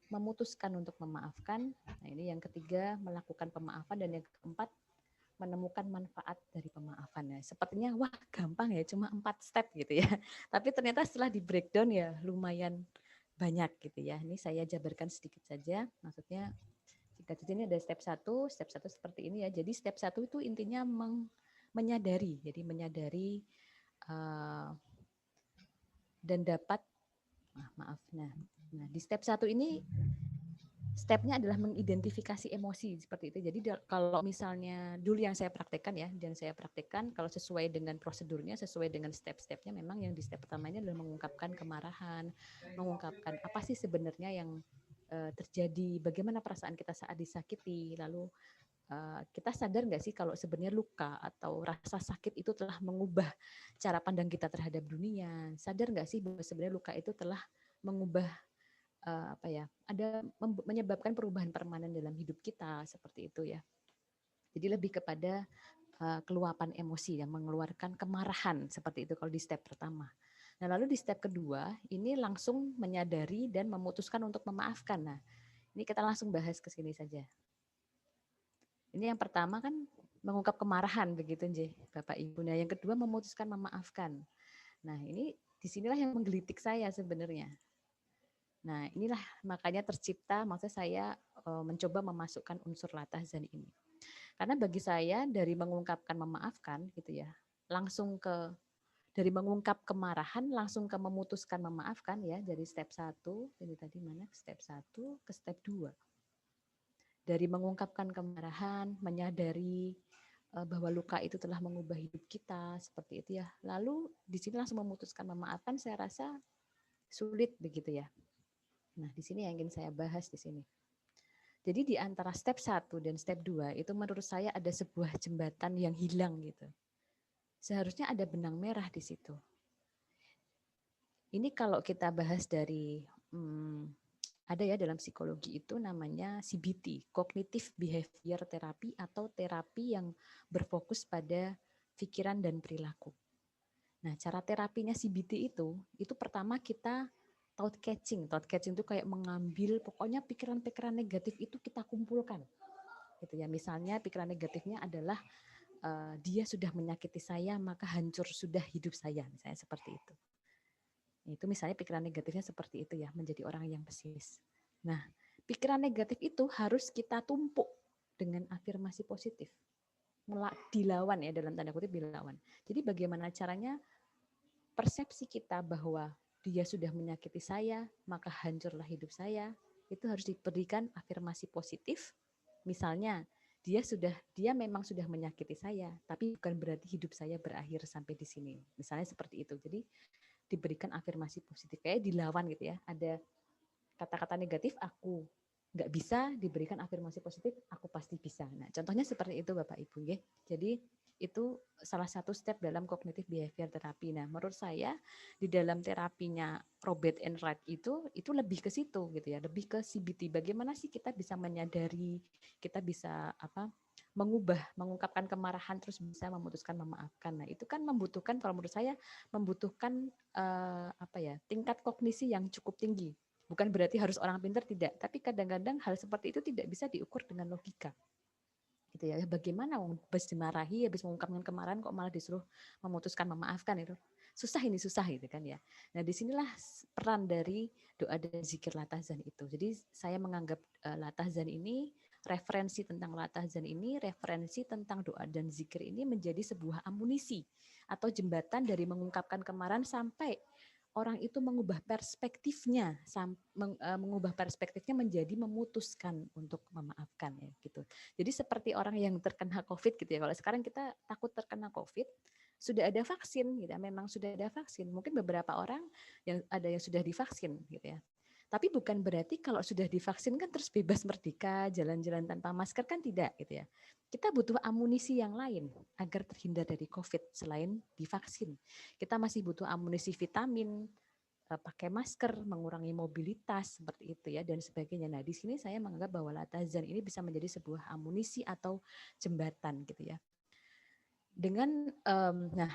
memutuskan untuk memaafkan. Nah ini yang ketiga melakukan pemaafan dan yang keempat menemukan manfaat dari pemaafan. Nah, sepertinya wah gampang ya, cuma 4 step gitu ya. Tapi ternyata setelah di breakdown ya lumayan banyak gitu ya. Ini saya jabarkan sedikit saja. Maksudnya jika di sini ada step 1 seperti ini ya. Jadi step 1 itu intinya menyadari. Jadi menyadari dan dapat Nah, di step 1 ini stepnya adalah mengidentifikasi emosi seperti itu. Jadi kalau misalnya dulu yang saya praktekkan ya, kalau sesuai dengan prosedurnya, sesuai dengan step-stepnya, memang yang di step pertamanya adalah mengungkapkan kemarahan, mengungkapkan apa sih sebenarnya yang terjadi, bagaimana perasaan kita saat disakiti, lalu kita sadar nggak sih kalau sebenarnya luka atau rasa sakit itu telah mengubah cara pandang kita terhadap dunia, sadar nggak sih bahwa sebenarnya luka itu telah mengubah menyebabkan perubahan permanen dalam hidup kita seperti itu ya. Jadi lebih kepada keluapan emosi yang mengeluarkan kemarahan seperti itu kalau di step pertama. Nah lalu di step kedua ini langsung menyadari dan memutuskan untuk memaafkan. Nah ini kita langsung bahas ke sini saja. Ini yang pertama kan mengungkap kemarahan begitu Nje, Bapak Ibu. Nah yang kedua memutuskan memaafkan. Nah ini disinilah yang menggelitik saya sebenarnya. Nah, inilah makanya tercipta, maksud saya mencoba memasukkan unsur latahzan ini. Karena bagi saya dari mengungkapkan memaafkan gitu ya, dari mengungkap kemarahan langsung ke memutuskan memaafkan ya, dari step 1, ini tadi mana? Step 1 ke step 2. Dari mengungkapkan kemarahan, menyadari bahwa luka itu telah mengubah hidup kita seperti itu ya. Lalu di sini langsung memutuskan memaafkan, saya rasa sulit begitu ya. Nah, di sini yang ingin saya bahas di sini. Jadi di antara step 1 dan step 2 itu menurut saya ada sebuah jembatan yang hilang gitu. Seharusnya ada benang merah di situ. Ini kalau kita bahas dari Ada ya dalam psikologi itu namanya CBT, Cognitive Behavior Therapy, atau terapi yang berfokus pada pikiran dan perilaku. Nah, cara terapinya CBT itu pertama kita thought catching. Thought catching itu kayak mengambil pokoknya pikiran-pikiran negatif itu kita kumpulkan. Gitu ya. Misalnya pikiran negatifnya adalah dia sudah menyakiti saya, maka hancur sudah hidup saya, misalnya seperti itu. Itu misalnya pikiran negatifnya seperti itu ya, menjadi orang yang pesimis. Nah, pikiran negatif itu harus kita tumpuk dengan afirmasi positif. Dilawan ya, dalam tanda kutip dilawan. Jadi bagaimana caranya persepsi kita bahwa dia sudah menyakiti saya, maka hancurlah hidup saya, itu harus diberikan afirmasi positif. Misalnya, dia memang sudah menyakiti saya, tapi bukan berarti hidup saya berakhir sampai di sini. Misalnya seperti itu. Jadi diberikan afirmasi positif, kayak dilawan gitu ya. Ada kata-kata negatif, aku nggak bisa, diberikan afirmasi positif, aku pasti bisa. Nah, contohnya seperti itu Bapak Ibu ya. Jadi itu salah satu step dalam cognitive behavior therapy. Nah, menurut saya di dalam terapinya Robert and Wright itu lebih ke situ gitu ya, lebih ke CBT. Bagaimana sih kita bisa menyadari, kita bisa mengungkapkan kemarahan terus bisa memutuskan memaafkan. Nah, itu kan membutuhkan, kalau menurut saya membutuhkan tingkat kognisi yang cukup tinggi. Bukan berarti harus orang pintar, tidak, tapi kadang-kadang hal seperti itu tidak bisa diukur dengan logika. Gitu ya. Bagaimana habis dimarahi, habis mengungkapkan kemarahan kok malah disuruh memutuskan memaafkan, itu susah gitu kan ya. Nah, disinilah peran dari doa dan zikir latahzan itu. Jadi saya menganggap latahzan ini, referensi tentang latahzan ini, referensi tentang doa dan zikir ini menjadi sebuah amunisi atau jembatan dari mengungkapkan kemarahan sampai orang itu mengubah perspektifnya menjadi memutuskan untuk memaafkan ya gitu. Jadi seperti orang yang terkena COVID gitu ya. Kalau sekarang kita takut terkena COVID, sudah ada vaksin gitu ya. Memang sudah ada vaksin. Mungkin beberapa orang yang sudah divaksin gitu ya. Tapi bukan berarti kalau sudah divaksin kan terus bebas merdeka, jalan-jalan tanpa masker, kan tidak gitu ya. Kita butuh amunisi yang lain agar terhindar dari COVID selain divaksin. Kita masih butuh amunisi vitamin, pakai masker, mengurangi mobilitas seperti itu ya, dan sebagainya. Nah, di sini saya menganggap bahwa latahzan ini bisa menjadi sebuah amunisi atau jembatan gitu ya. Dengan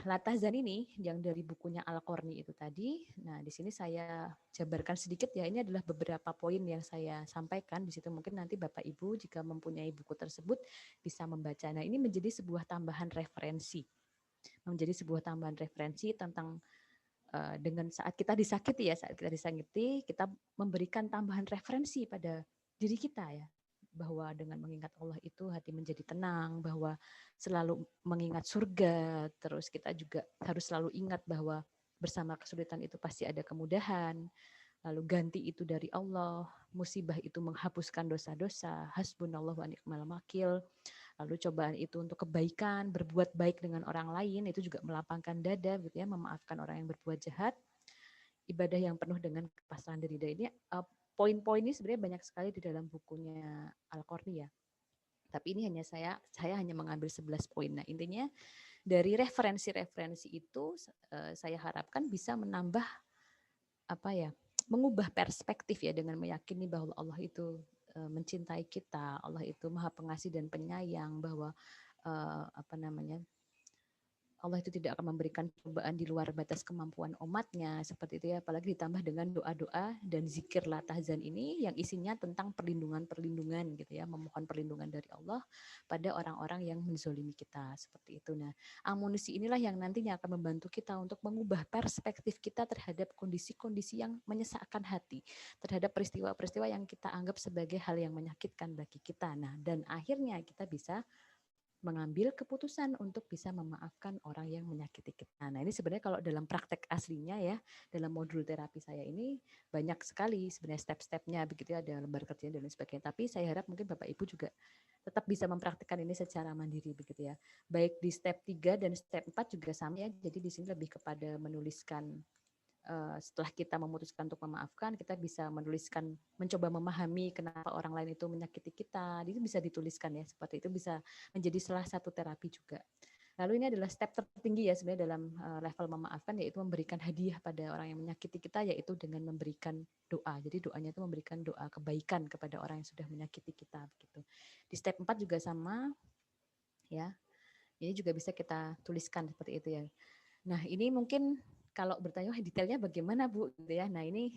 latahzan ini yang dari bukunya Al-Qarni itu tadi. Nah, di sini saya jabarkan sedikit ya. Ini adalah beberapa poin yang saya sampaikan di situ. Mungkin nanti Bapak Ibu jika mempunyai buku tersebut bisa membaca. Nah, ini menjadi sebuah tambahan referensi. Menjadi sebuah tambahan referensi tentang dengan saat kita disakiti ya, kita memberikan tambahan referensi pada diri kita ya, bahwa dengan mengingat Allah itu hati menjadi tenang, bahwa selalu mengingat surga, terus kita juga harus selalu ingat bahwa bersama kesulitan itu pasti ada kemudahan, lalu ganti itu dari Allah, musibah itu menghapuskan dosa-dosa, hasbunallahu wa ni'mal wakil, lalu cobaan itu untuk kebaikan, berbuat baik dengan orang lain, itu juga melapangkan dada gitu ya, memaafkan orang yang berbuat jahat, ibadah yang penuh dengan kepasrahan diri. Ini poin-poin ini sebenarnya banyak sekali di dalam bukunya Al-Qarni ya. Tapi ini hanya saya hanya mengambil 11 poin. Nah, intinya dari referensi-referensi itu saya harapkan bisa menambah mengubah perspektif ya, dengan meyakini bahwa Allah itu mencintai kita, Allah itu Maha Pengasih dan Penyayang, bahwa Allah itu tidak akan memberikan cobaan di luar batas kemampuan umatnya, seperti itu ya. Apalagi ditambah dengan doa-doa dan zikir latahzan ini yang isinya tentang perlindungan-perlindungan gitu ya, memohon perlindungan dari Allah pada orang-orang yang menzolimi kita, seperti itu. Nah, amunisi inilah yang nantinya akan membantu kita untuk mengubah perspektif kita terhadap kondisi-kondisi yang menyesakkan hati, terhadap peristiwa-peristiwa yang kita anggap sebagai hal yang menyakitkan bagi kita. Nah, dan akhirnya kita bisa mengambil keputusan untuk bisa memaafkan orang yang menyakiti kita. Nah, ini sebenarnya kalau dalam praktek aslinya ya, dalam modul terapi saya ini banyak sekali sebenarnya step-stepnya begitu ya, ada lembar kerjanya dan lain sebagainya. Tapi saya harap mungkin Bapak Ibu juga tetap bisa mempraktikkan ini secara mandiri begitu ya. Baik di step 3 dan step 4 juga sama ya. Jadi di sini lebih kepada menuliskan, setelah kita memutuskan untuk memaafkan, kita bisa menuliskan, mencoba memahami kenapa orang lain itu menyakiti kita. Itu bisa dituliskan ya, seperti itu bisa menjadi salah satu terapi juga. Lalu ini adalah step tertinggi ya sebenarnya dalam level memaafkan, yaitu memberikan hadiah pada orang yang menyakiti kita, yaitu dengan memberikan doa. Jadi doanya itu memberikan doa kebaikan kepada orang yang sudah menyakiti kita begitu. Di step 4 juga sama ya. Ini juga bisa kita tuliskan seperti itu ya. Nah, ini mungkin kalau bertanya detailnya bagaimana Bu gitu ya. Nah, ini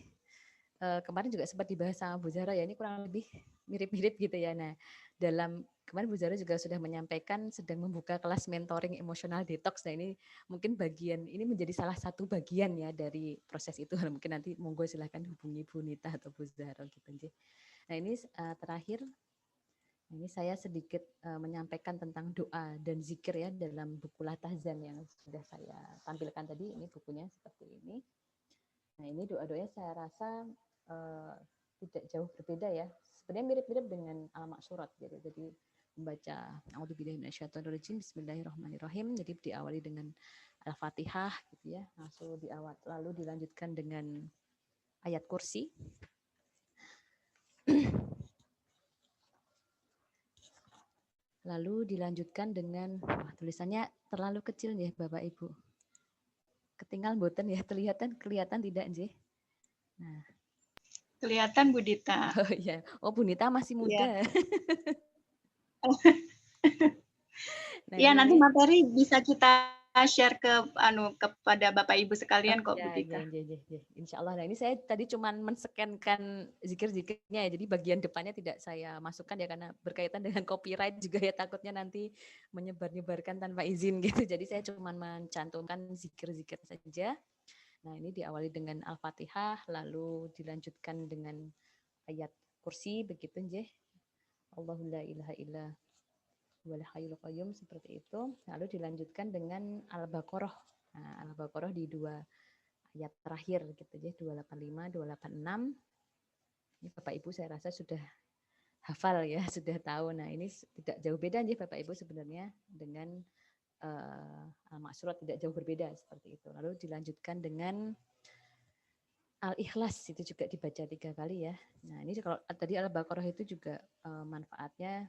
kemarin juga sempat dibahas sama Bu Zahra ya, ini kurang lebih mirip-mirip gitu ya. Nah, dalam kemarin Bu Zahra juga sudah menyampaikan sedang membuka kelas mentoring emosional detox. Nah, ini mungkin bagian ini menjadi salah satu bagian ya dari proses itu. Mungkin nanti monggo silahkan hubungi Bu Nita atau Bu Zahra gitu. Nah, ini terakhir ini saya sedikit menyampaikan tentang doa dan zikir ya dalam buku Latahzan yang sudah saya tampilkan tadi. Ini bukunya seperti ini. Nah, ini doa-doanya saya rasa tidak jauh berbeda ya. Sebenarnya mirip-mirip dengan al-maksurat gitu. Jadi membaca A'udzubillahi minasyaitonirrajim, Bismillahirrahmanirrahim. Jadi diawali dengan Al-Fatihah gitu ya. Lalu dilanjutkan dengan ayat kursi. Lalu dilanjutkan dengan tulisannya terlalu kecil nih Bapak Ibu. Ketinggal mboten ya, kelihatan tidak nggih? Nah. Kelihatan Bu Dita. Oh iya. Oh Bu Nita masih muda. Iya, nanti materi bisa kita share kepada Bapak Ibu sekalian kok Bu Dita. Insya Allah. Nah, ini saya tadi cuma men-scan-kan zikir-zikirnya ya. Jadi bagian depannya tidak saya masukkan ya karena berkaitan dengan copyright juga ya, takutnya nanti menyebar-nyebarkan tanpa izin gitu. Jadi saya cuma mencantumkan zikir-zikir saja. Nah, ini diawali dengan Al-Fatihah, lalu dilanjutkan dengan ayat kursi begitu nggih. Allahu la ilaha illa wal hayyul qayyum seperti itu. Lalu dilanjutkan dengan Al-Baqarah. Nah, Al-Baqarah di 2 ayat terakhir gitu ya, 285, 286. Ini Bapak Ibu saya rasa sudah hafal ya, sudah tahu. Nah, ini tidak jauh beda nih Bapak Ibu sebenarnya dengan Al-Maksurat, tidak jauh berbeda seperti itu. Lalu dilanjutkan dengan Al-Ikhlas, itu juga dibaca 3 kali ya. Nah, ini kalau tadi Al-Baqarah itu juga manfaatnya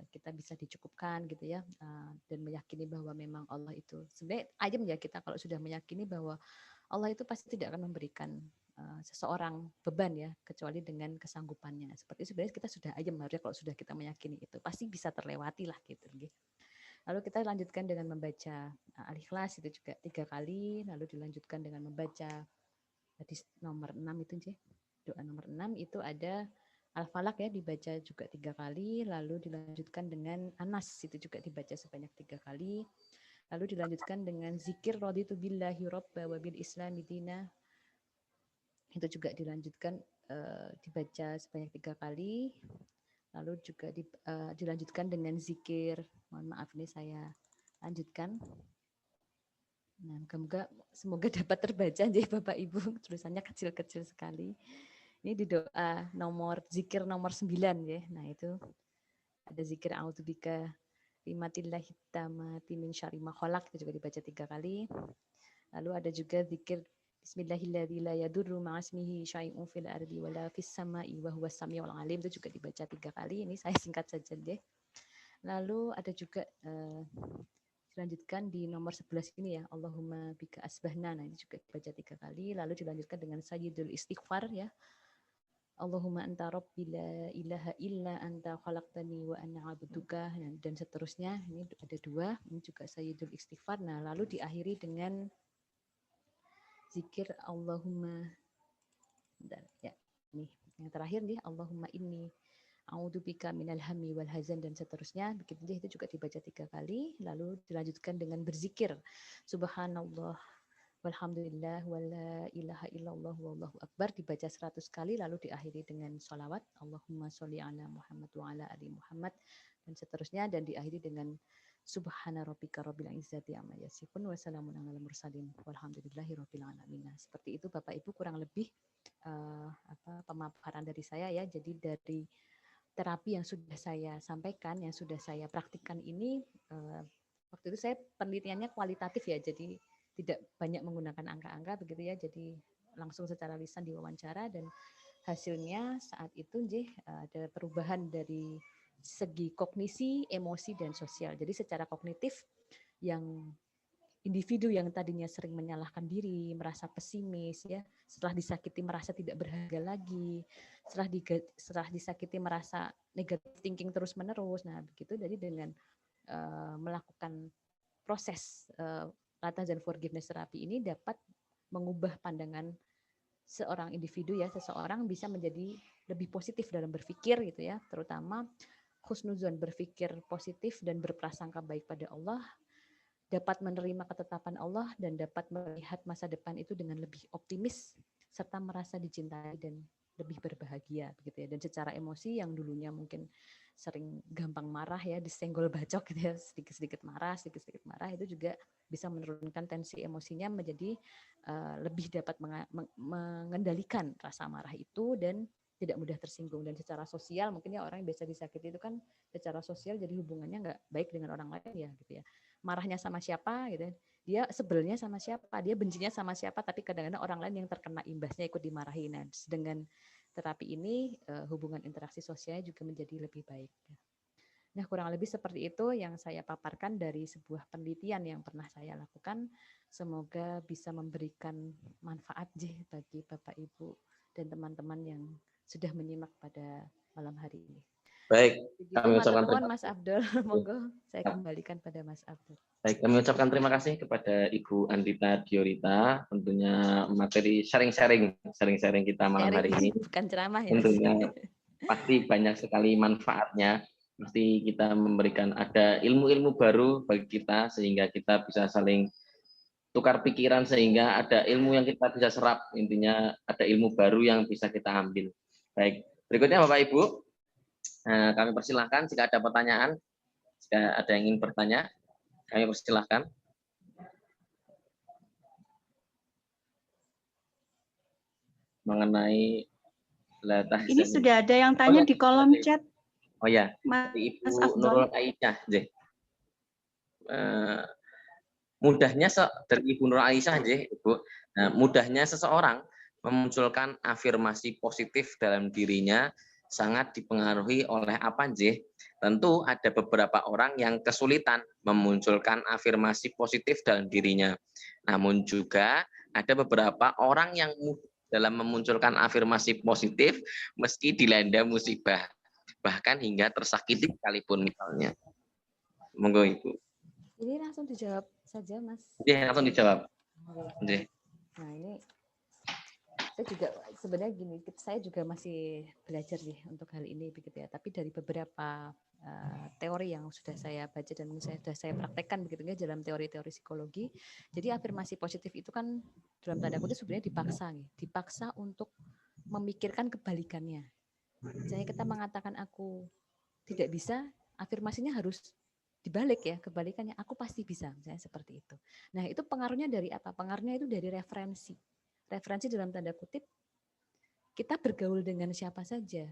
kita bisa dicukupkan gitu ya, dan meyakini bahwa memang Allah itu sebenarnya ayem ya, kita kalau sudah meyakini bahwa Allah itu pasti tidak akan memberikan seseorang beban ya, kecuali dengan kesanggupannya. Seperti sebenarnya kita sudah ayem harusnya kalau sudah kita meyakini itu pasti bisa terlewati lah gitu. Lalu kita lanjutkan dengan membaca Al-Ikhlas itu juga 3 kali, lalu dilanjutkan dengan membaca di nomor 6 itu sih. Doa nomor 6 itu ada Al-Falaq ya, dibaca juga 3 kali, lalu dilanjutkan dengan Anas itu juga dibaca sebanyak 3 kali. Lalu dilanjutkan dengan zikir raditu billahi rabba wa bil islami dina. Itu juga dilanjutkan dibaca sebanyak 3 kali. Lalu juga dilanjutkan dengan zikir. Mohon maaf ini saya lanjutkan. Nah, semoga dapat terbaca ya Bapak Ibu, tulisannya kecil-kecil sekali. Ini di doa zikir nomor 9 ya. Nah, itu ada zikir a'udzubika limatillahi tamati min syarri ma khalaq, itu juga dibaca 3 kali. Lalu ada juga zikir bismillahilladzi la yadurru ma'asmihi syai'un fil ardi wala fis sama'i wa huwas samiul alim, itu juga dibaca 3 kali. Ini saya singkat saja deh. Lalu ada juga dilanjutkan di nomor 11 ini ya, Allahumma bika asbahna. Nah, ini juga dibaca 3 kali. Lalu dilanjutkan dengan sayyidul istighfar ya. Allahumma anta rabbi la ilaha illa anta khalaqtani wa ana 'abduka, dan seterusnya. Ini ada 2, ini juga sayyidul istighfar. Nah, lalu diakhiri dengan zikir Allahumma, ya, ini yang terakhir nih, Allahumma inni a'udzubika minal hammi wal hazan, dan seterusnya. Begitu itu juga dibaca 3 kali. Lalu dilanjutkan dengan berzikir subhanallah walhamdulillah wala ilaha illallah wallahu akbar, dibaca 100 kali. Lalu diakhiri dengan sholawat Allahumma sholli ala Muhammad wa ala ali Muhammad, dan seterusnya. Dan diakhiri dengan subhana rabbika rabbil izzati amma yasifun wa salamun alal mursalin walhamdulillahi rabbil alamin. Nah, seperti itu Bapak Ibu kurang lebih pemaparan dari saya ya. Jadi dari terapi yang sudah saya sampaikan, yang sudah saya praktikkan ini, waktu itu saya penelitiannya kualitatif ya, jadi tidak banyak menggunakan angka-angka begitu ya, jadi langsung secara lisan diwawancara, dan hasilnya saat itu ada perubahan dari segi kognisi, emosi, dan sosial. Jadi secara kognitif yang individu yang tadinya sering menyalahkan diri, merasa pesimis, ya, setelah disakiti merasa tidak berharga lagi, setelah disakiti merasa negative thinking terus menerus. Nah, begitu. Jadi dengan melakukan proses latah dan forgiveness terapi ini dapat mengubah pandangan seorang individu, ya, seseorang bisa menjadi lebih positif dalam berpikir gitu ya, terutama husnuzon, berpikir positif dan berprasangka baik pada Allah, dapat menerima ketetapan Allah dan dapat melihat masa depan itu dengan lebih optimis serta merasa dicintai dan lebih berbahagia begitu ya. Dan secara emosi yang dulunya mungkin sering gampang marah ya, disenggol bacok gitu ya, sedikit-sedikit marah itu juga bisa menurunkan tensi emosinya menjadi lebih dapat mengendalikan rasa marah itu dan tidak mudah tersinggung. Dan secara sosial mungkin ya, orang yang biasa disakiti itu kan secara sosial jadi hubungannya nggak baik dengan orang lain ya gitu ya. Marahnya sama siapa gitu, dia sebelnya sama siapa, dia bencinya sama siapa, tapi kadang-kadang orang lain yang terkena imbasnya ikut dimarahin. Nah, dengan terapi ini hubungan interaksi sosialnya juga menjadi lebih baik. Nah, kurang lebih seperti itu yang saya paparkan dari sebuah penelitian yang pernah saya lakukan. Semoga bisa memberikan manfaat bagi Bapak Ibu dan teman-teman yang sudah menyimak pada malam hari ini. Baik, kami ucapkan terima kasih. Mas Abdul, monggo saya kembalikan pada Mas Abdul. Baik, kami ucapkan terima kasih kepada Ibu Andita Diorita, tentunya materi sharing kita malam hari ini. Bukan ceramah ya. Tentunya pasti banyak sekali manfaatnya. Pasti kita memberikan ada ilmu-ilmu baru bagi kita sehingga kita bisa saling tukar pikiran, sehingga ada ilmu yang kita bisa serap. Intinya ada ilmu baru yang bisa kita ambil. Baik, berikutnya Bapak Ibu, kami persilahkan jika ada pertanyaan, jika ada yang ingin bertanya, kami persilahkan. Mengenai latah. Ini sudah ada yang tanya di kolom chat. Oh ya, Ibu Nurul Aisyah. Mudahnya dari Ibu Nurul Aisyah, Ibu. Nah, mudahnya seseorang memunculkan afirmasi positif dalam dirinya sangat dipengaruhi oleh apa, Tentu ada beberapa orang yang kesulitan memunculkan afirmasi positif dalam dirinya. Namun juga ada beberapa orang yang dalam memunculkan afirmasi positif meski dilanda musibah, bahkan hingga tersakiti sekalipun misalnya. Monggo Ibu. Ini langsung dijawab saja, Mas. Iya, langsung dijawab. Nah, ini saya juga sebenarnya gini, saya juga masih belajar sih untuk hal ini begitu ya. Tapi dari beberapa teori yang sudah saya baca dan sudah saya praktekkan begitu ya dalam teori-teori psikologi. Jadi afirmasi positif itu kan dalam tanda kutip sebenarnya dipaksa untuk memikirkan kebalikannya. Misalnya kita mengatakan aku tidak bisa, afirmasinya harus dibalik ya, kebalikannya aku pasti bisa, misalnya seperti itu. Nah, itu pengaruhnya dari apa? Pengaruhnya itu dari referensi. Referensi dalam tanda kutip, kita bergaul dengan siapa saja,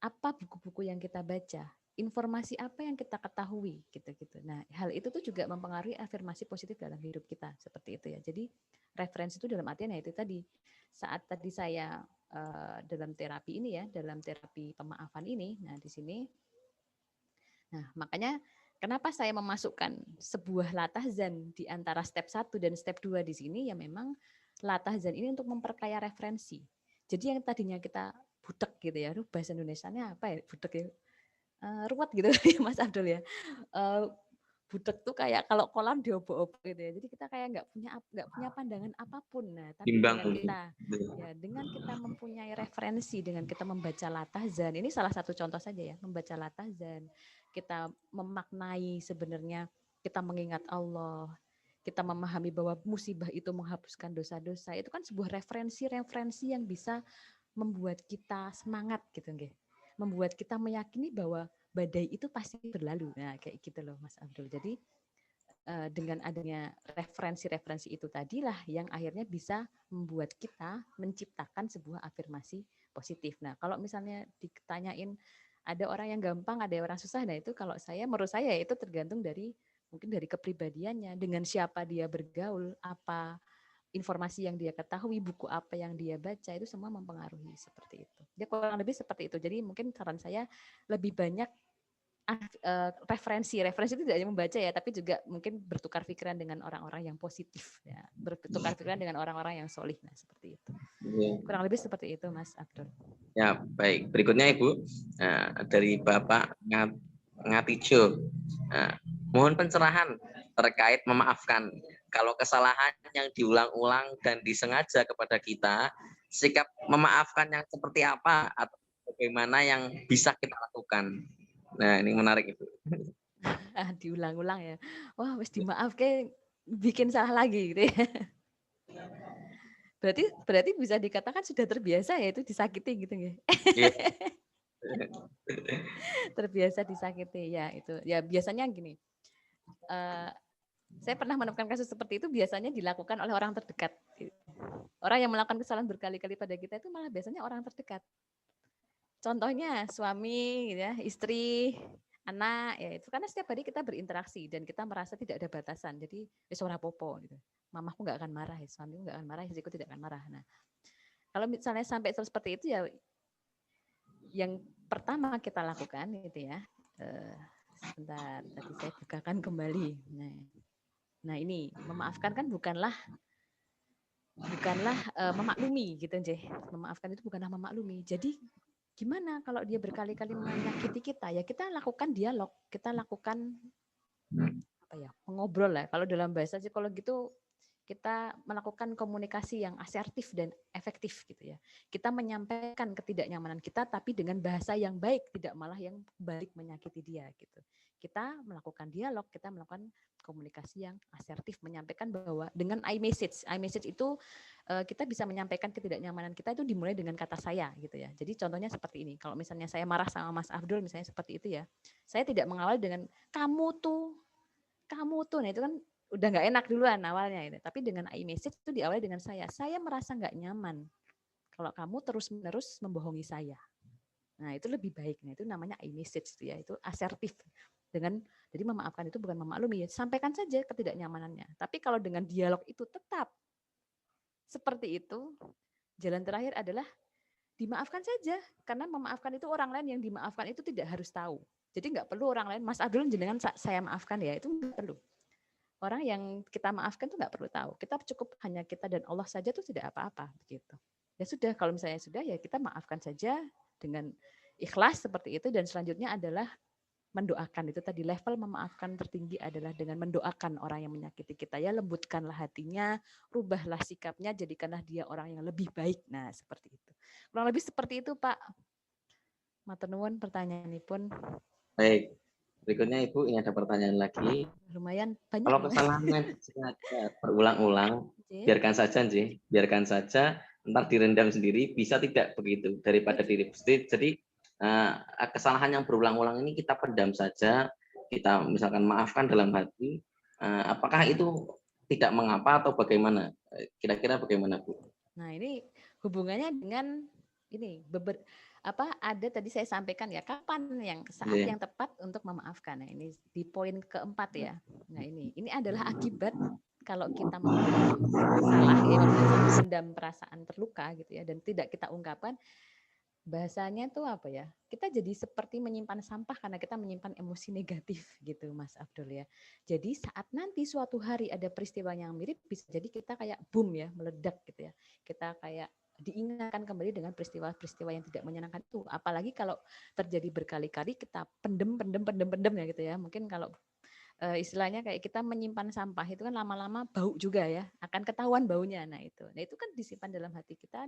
apa buku-buku yang kita baca, informasi apa yang kita ketahui, gitu-gitu. Nah, hal itu tuh juga mempengaruhi afirmasi positif dalam hidup kita, seperti itu ya. Jadi referensi itu dalam artian ya itu tadi, saat tadi saya dalam terapi ini ya, dalam terapi pemaafan ini, nah di sini, nah makanya kenapa saya memasukkan sebuah latahzan di antara step 1 dan step 2 di sini, ya memang latahzan ini untuk memperkaya referensi. Jadi yang tadinya kita budek gitu ya, bahasa Indonesianya apa ya, budek ya, ruwet gitu ya Mas Abdul ya. Budek tuh kayak kalau kolam diobok-obok gitu ya. Jadi kita kayak nggak punya pandangan apapun. Nah, tapi dengan kita mempunyai referensi, dengan kita membaca latahzan, ini salah satu contoh saja ya, membaca latahzan, kita memaknai sebenarnya, kita mengingat Allah, kita memahami bahwa musibah itu menghapuskan dosa-dosa, itu kan sebuah referensi yang bisa membuat kita semangat gitu nggih. Membuat kita meyakini bahwa badai itu pasti berlalu. Nah, kayak gitu loh Mas Abdul. Jadi dengan adanya referensi-referensi itu tadilah yang akhirnya bisa membuat kita menciptakan sebuah afirmasi positif. Nah, kalau misalnya ditanyain ada orang yang gampang, ada orang susah, nah itu kalau menurut saya itu tergantung dari mungkin dari kepribadiannya, dengan siapa dia bergaul, apa informasi yang dia ketahui, buku apa yang dia baca, itu semua mempengaruhi seperti itu. Ya kurang lebih seperti itu. Jadi mungkin saran saya lebih banyak referensi itu tidak hanya membaca ya, tapi juga mungkin bertukar pikiran dengan orang-orang yang positif ya, bertukar pikiran dengan orang-orang yang solih. Nah, seperti itu. Kurang lebih seperti itu, Mas Abdul. Ya, baik. Berikutnya Ibu, dari Bapak Ngatijo. Mohon pencerahan terkait memaafkan. Kalau kesalahan yang diulang-ulang dan disengaja kepada kita, sikap memaafkan yang seperti apa atau bagaimana yang bisa kita lakukan? Nah, ini menarik itu. Diulang-ulang ya. Wah, wis dimaaf kayak bikin salah lagi gitu ya. Berarti bisa dikatakan sudah terbiasa ya itu disakiti gitu ya. Yeah. Terbiasa disakiti ya itu. Ya biasanya gini. Saya pernah menemukan kasus seperti itu biasanya dilakukan oleh orang terdekat. Orang yang melakukan kesalahan berkali-kali pada kita itu malah biasanya orang terdekat. Contohnya suami, gitu ya, istri, anak, ya itu karena setiap hari kita berinteraksi dan kita merasa tidak ada batasan. Jadi wis ora popo gitu. Mamaku nggak akan marah, ya, suamiku nggak akan marah, istriku tidak akan marah. Nah, kalau misalnya sampai seperti itu ya, yang pertama kita lakukan gitu ya. Sebentar, tadi saya bukakan kembali. Nah ini memaafkan kan bukanlah memaklumi gitu, Jeh. Memaafkan itu bukanlah memaklumi. Jadi gimana kalau dia berkali-kali menyakiti kita? Ya kita lakukan dialog, kita lakukan mengobrol lah. Kalau dalam bahasa psikologi itu kita melakukan komunikasi yang asertif dan efektif gitu ya. Kita menyampaikan ketidaknyamanan kita tapi dengan bahasa yang baik, tidak malah yang balik menyakiti dia gitu. Kita melakukan dialog, kita melakukan komunikasi yang asertif, menyampaikan bahwa dengan iMessage itu kita bisa menyampaikan ketidaknyamanan kita itu dimulai dengan kata saya gitu ya. Jadi contohnya seperti ini. Kalau misalnya saya marah sama Mas Abdul misalnya seperti itu ya. Saya tidak mengawali dengan kamu tuh. Nah itu kan udah nggak enak duluan awalnya itu. Tapi dengan iMessage itu diawali dengan saya merasa nggak nyaman kalau kamu terus-menerus membohongi saya. Nah itu lebih baik. Nah itu namanya iMessage ya, itu asertif. Jadi memaafkan itu bukan memaklumi, sampaikan saja ketidaknyamanannya. Tapi kalau dengan dialog itu tetap seperti itu, jalan terakhir adalah dimaafkan saja. Karena memaafkan itu orang lain yang dimaafkan itu tidak harus tahu. Jadi nggak perlu orang lain, Mas Abdul jenengan saya maafkan ya, itu nggak perlu. Orang yang kita maafkan itu nggak perlu tahu. Kita cukup hanya kita dan Allah saja itu tidak apa-apa begitu. Ya sudah, kalau misalnya sudah ya kita maafkan saja dengan ikhlas seperti itu, dan selanjutnya adalah mendoakan. Itu tadi level memaafkan tertinggi adalah dengan mendoakan orang yang menyakiti kita ya, lembutkanlah hatinya, rubahlah sikapnya, jadikanlah dia orang yang lebih baik. Nah, seperti itu. Kurang lebih seperti itu, Pak. Matur nuwun pertanyaanipun. Baik. Berikutnya Ibu, ini ada pertanyaan lagi. Lumayan banyak. Kalau kesalahannya berulang-ulang, biarkan saja, Nji. Biarkan saja, ntar direndam sendiri, bisa tidak begitu daripada diri sendiri. Jadi kesalahan yang berulang-ulang ini kita pendam saja, kita misalkan maafkan dalam hati. Apakah itu tidak mengapa atau bagaimana? Kira-kira bagaimana, Bu? Nah, ini hubungannya dengan ini ada tadi saya sampaikan ya, kapan yang saat yang tepat untuk memaafkan. Nah, ini di poin keempat ya. Nah, ini adalah akibat kalau kita salah ya, mendam perasaan terluka gitu ya, dan tidak kita ungkapkan. Bahasanya tuh apa ya? Kita jadi seperti menyimpan sampah karena kita menyimpan emosi negatif gitu, Mas Abdul ya. Jadi saat nanti suatu hari ada peristiwa yang mirip, bisa jadi kita kayak boom ya, meledak gitu ya. Kita kayak diingatkan kembali dengan peristiwa-peristiwa yang tidak menyenangkan itu. Apalagi kalau terjadi berkali-kali kita pendem ya gitu ya. Mungkin kalau istilahnya kayak kita menyimpan sampah itu kan lama-lama bau juga ya, akan ketahuan baunya. Nah itu kan disimpan dalam hati kita,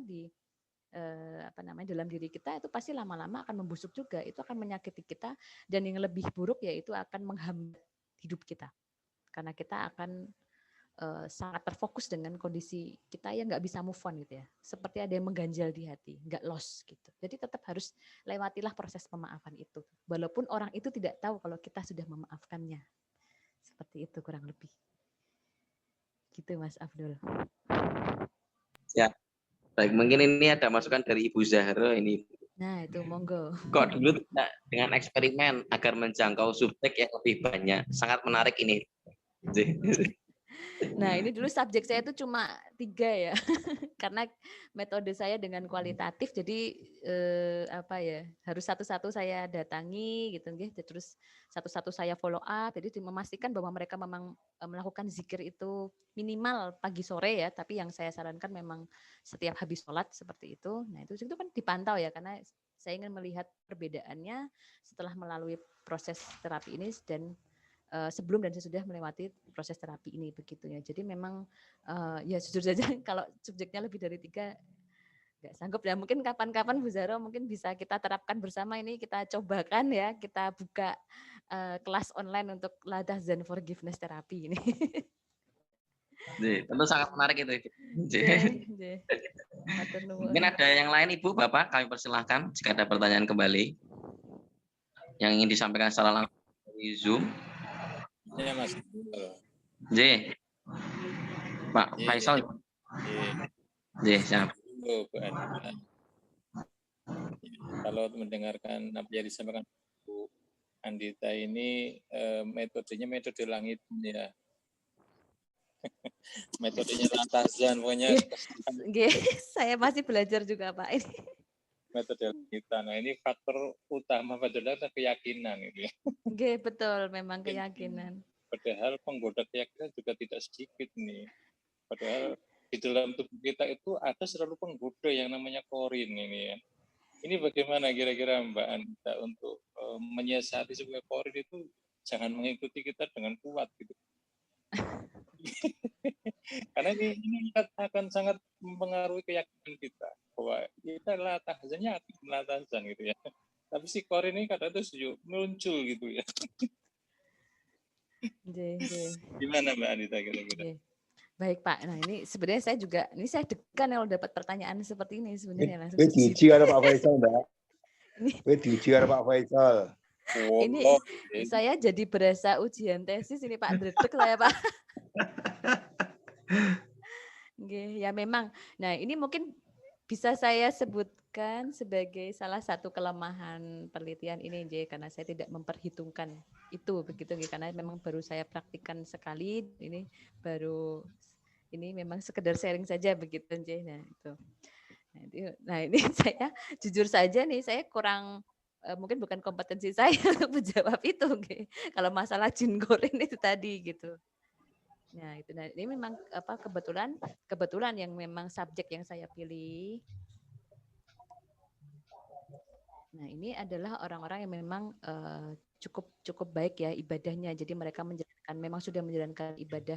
dalam diri kita, itu pasti lama-lama akan membusuk juga, itu akan menyakiti kita, dan yang lebih buruk yaitu akan menghambat hidup kita karena kita akan sangat terfokus dengan kondisi kita yang nggak bisa move on gitu ya, seperti ada yang mengganjal di hati, nggak lost gitu. Jadi tetap harus lewatilah proses pemaafan itu, walaupun orang itu tidak tahu kalau kita sudah memaafkannya. Seperti itu kurang lebih gitu, Mas Abdul. Ya. Baik, mungkin ini ada masukan dari Ibu Zahra ini. Nah, itu monggo. Kok dulu tidak dengan eksperimen agar menjangkau subjek yang lebih banyak. Sangat menarik ini. Nah, ini dulu subjek saya itu cuma 3 ya. Karena metode saya dengan kualitatif, jadi apa ya, harus satu-satu saya datangi gitu nggih, terus satu-satu saya follow up, jadi memastikan bahwa mereka memang melakukan zikir itu minimal pagi sore ya, tapi yang saya sarankan memang setiap habis sholat seperti itu. Nah, itu kan dipantau ya, karena saya ingin melihat perbedaannya setelah melalui proses terapi ini dan sebelum dan sesudah melewati proses terapi ini begitu ya. Jadi memang ya jujur saja kalau subjeknya lebih dari 3 nggak sanggup ya. Mungkin kapan-kapan Bu Zahra mungkin bisa kita terapkan bersama ini, kita cobakan ya, kita buka kelas online untuk Latah Zen Forgiveness terapi ini. Tentu sangat menarik itu. Mungkin ada yang lain Ibu, Bapak, kami persilahkan jika ada pertanyaan kembali yang ingin disampaikan secara langsung dari Zoom. Ya, Mas. Pak Faisal. Siap. Kalau mendengarkan apa yang disampaikan Bu Andita ini, metodenya metode langit ya. Metodenya Latazan pokoknya. Saya masih belajar juga Pak ini. Metode kita. Nah, ini faktor utama adalah keyakinan itu. Betul, memang keyakinan. Padahal penggoda keyakinan juga tidak sedikit nih. Padahal di dalam tubuh kita itu ada selalu penggoda yang namanya korin ini ya. Ini bagaimana kira-kira Mbak Anita untuk menyiasati sebuah korin itu jangan mengikuti kita dengan kuat gitu. Karena ini akan sangat mempengaruhi keyakinan kita bahwa kita latahzannya akan latahzan gitu ya. Tapi si korin ini kadang itu muncul gitu ya. Gimana Mbak Anita kira-kira? Baik Pak, nah ini sebenarnya saya juga, ini saya deg-degan kalau dapat pertanyaan seperti ini sebenarnya langsung. Diuji oleh Pak Faisal Mbak. Diuji oleh Pak Faisal. Ini saya jadi berasa ujian tesis ini Pak, deg-deg saya Pak. Ya memang, nah ini mungkin bisa saya sebutkan sebagai salah satu kelemahan penelitian ini, karena saya tidak memperhitungkan itu begitu, karena memang baru saya praktikkan sekali, ini memang sekedar sharing saja begitu, nah itu. Nah ini saya jujur saja nih, saya kurang mungkin bukan kompetensi saya untuk menjawab itu, kalau masalah jin korin itu tadi gitu. Nah itu, nah ini memang kebetulan yang memang subjek yang saya pilih. Nah ini adalah orang-orang yang memang cukup baik ya ibadahnya. Jadi mereka memang sudah menjalankan ibadah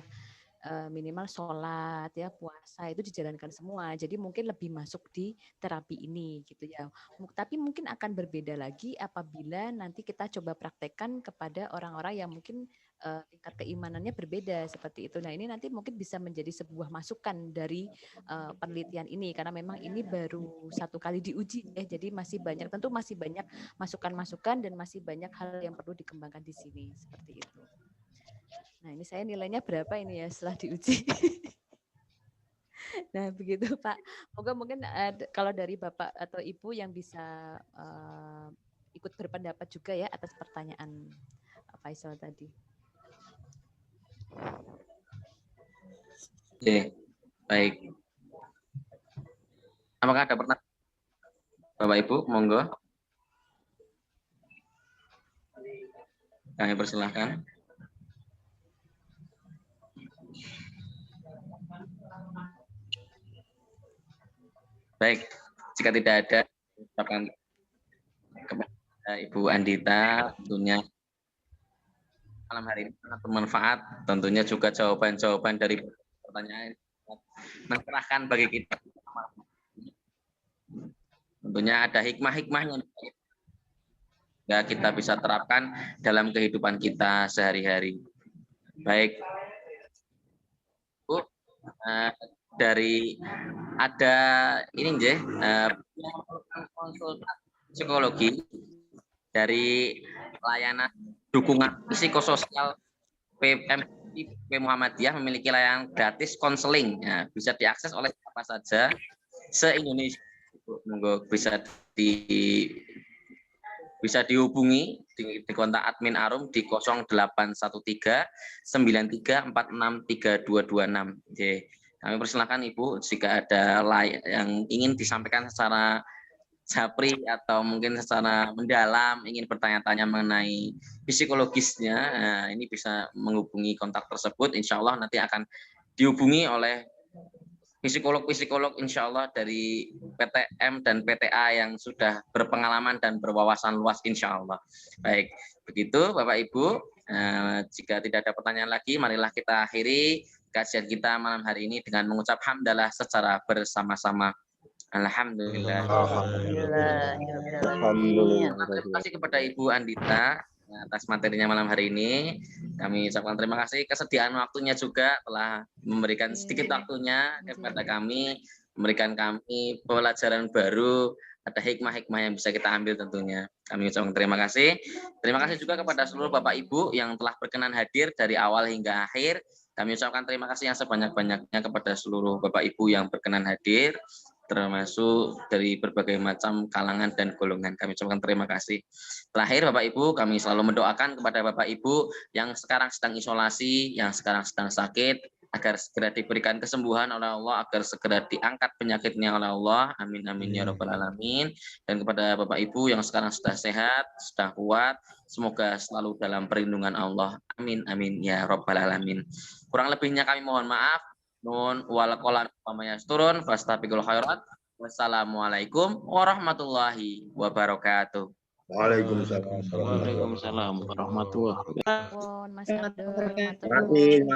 minimal sholat ya, puasa itu dijalankan semua. Jadi mungkin lebih masuk di terapi ini gitu ya. Tapi mungkin akan berbeda lagi apabila nanti kita coba praktekkan kepada orang-orang yang mungkin tingkat keimanannya berbeda seperti itu. Nah ini nanti mungkin bisa menjadi sebuah masukan dari penelitian ini, karena memang ini baru 1 kali diuji ya. Jadi masih banyak masukan-masukan dan masih banyak hal yang perlu dikembangkan di sini seperti itu. Nah ini saya nilainya berapa ini ya setelah diuji. Nah begitu Pak. Moga mungkin kalau dari Bapak atau Ibu yang bisa ikut berpendapat juga ya atas pertanyaan Pak Faisal tadi. Oke, baik. Apakah ada pertanyaan? Bapak Ibu, monggo. Kami persilahkan. Baik, jika tidak ada, ucapan kepada Ibu Andita, tentunya malam hari ini sangat bermanfaat. Tentunya juga jawaban-jawaban dari pertanyaan mencerahkan bagi kita. Tentunya ada hikmah-hikmahnya ya kita bisa terapkan dalam kehidupan kita sehari-hari. Baik, Bu, dari ada ini konsultasi psikologi dari layanan dukungan psikososial PMP Muhammadiyah memiliki layanan gratis konseling, ya, bisa diakses oleh siapa saja se-Indonesia. Monggo bisa bisa dihubungi di kontak admin Arum di 0813 93 46 3226. Oke. Kami persilakan Ibu jika ada yang ingin disampaikan secara japri atau mungkin secara mendalam ingin bertanya-tanya mengenai psikologisnya, nah, ini bisa menghubungi kontak tersebut. Insya Allah nanti akan dihubungi oleh psikolog-psikolog insya Allah dari PTM dan PTA yang sudah berpengalaman dan berwawasan luas insya Allah. Baik, begitu Bapak Ibu. Jika tidak ada pertanyaan lagi, marilah kita akhiri kajian kita malam hari ini dengan mengucap hamdalah secara bersama-sama. Alhamdulillah. Alhamdulillah. Terima kasih kepada Ibu Andita atas materinya malam hari ini. Kami ucapkan terima kasih kesediaan waktunya juga telah memberikan sedikit waktunya kepada kami, memberikan kami pelajaran baru, ada hikmah-hikmah yang bisa kita ambil tentunya. Kami ucapkan terima kasih. Terima kasih juga kepada seluruh Bapak Ibu yang telah berkenan hadir dari awal hingga akhir. Kami ucapkan terima kasih yang sebanyak-banyaknya kepada seluruh Bapak Ibu yang berkenan hadir, termasuk dari berbagai macam kalangan dan golongan. Kami ucapkan terima kasih. Terakhir Bapak Ibu, kami selalu mendoakan kepada Bapak Ibu yang sekarang sedang isolasi, yang sekarang sedang sakit, agar segera diberikan kesembuhan oleh Allah, agar segera diangkat penyakitnya oleh Allah. Amin amin ya rabbal alamin. Dan kepada Bapak Ibu yang sekarang sudah sehat, sudah kuat, semoga selalu dalam perlindungan Allah. Amin amin ya rabbal alamin. Kurang lebihnya kami mohon maaf. Nun wal qalam pamanya turun fastabiqul khairat. Wassalamualaikum warahmatullahi wabarakatuh. Waalaikumsalam. Waalaikumsalam warahmatullahi wabarakatuh. Mas Abdul, Terima kasih.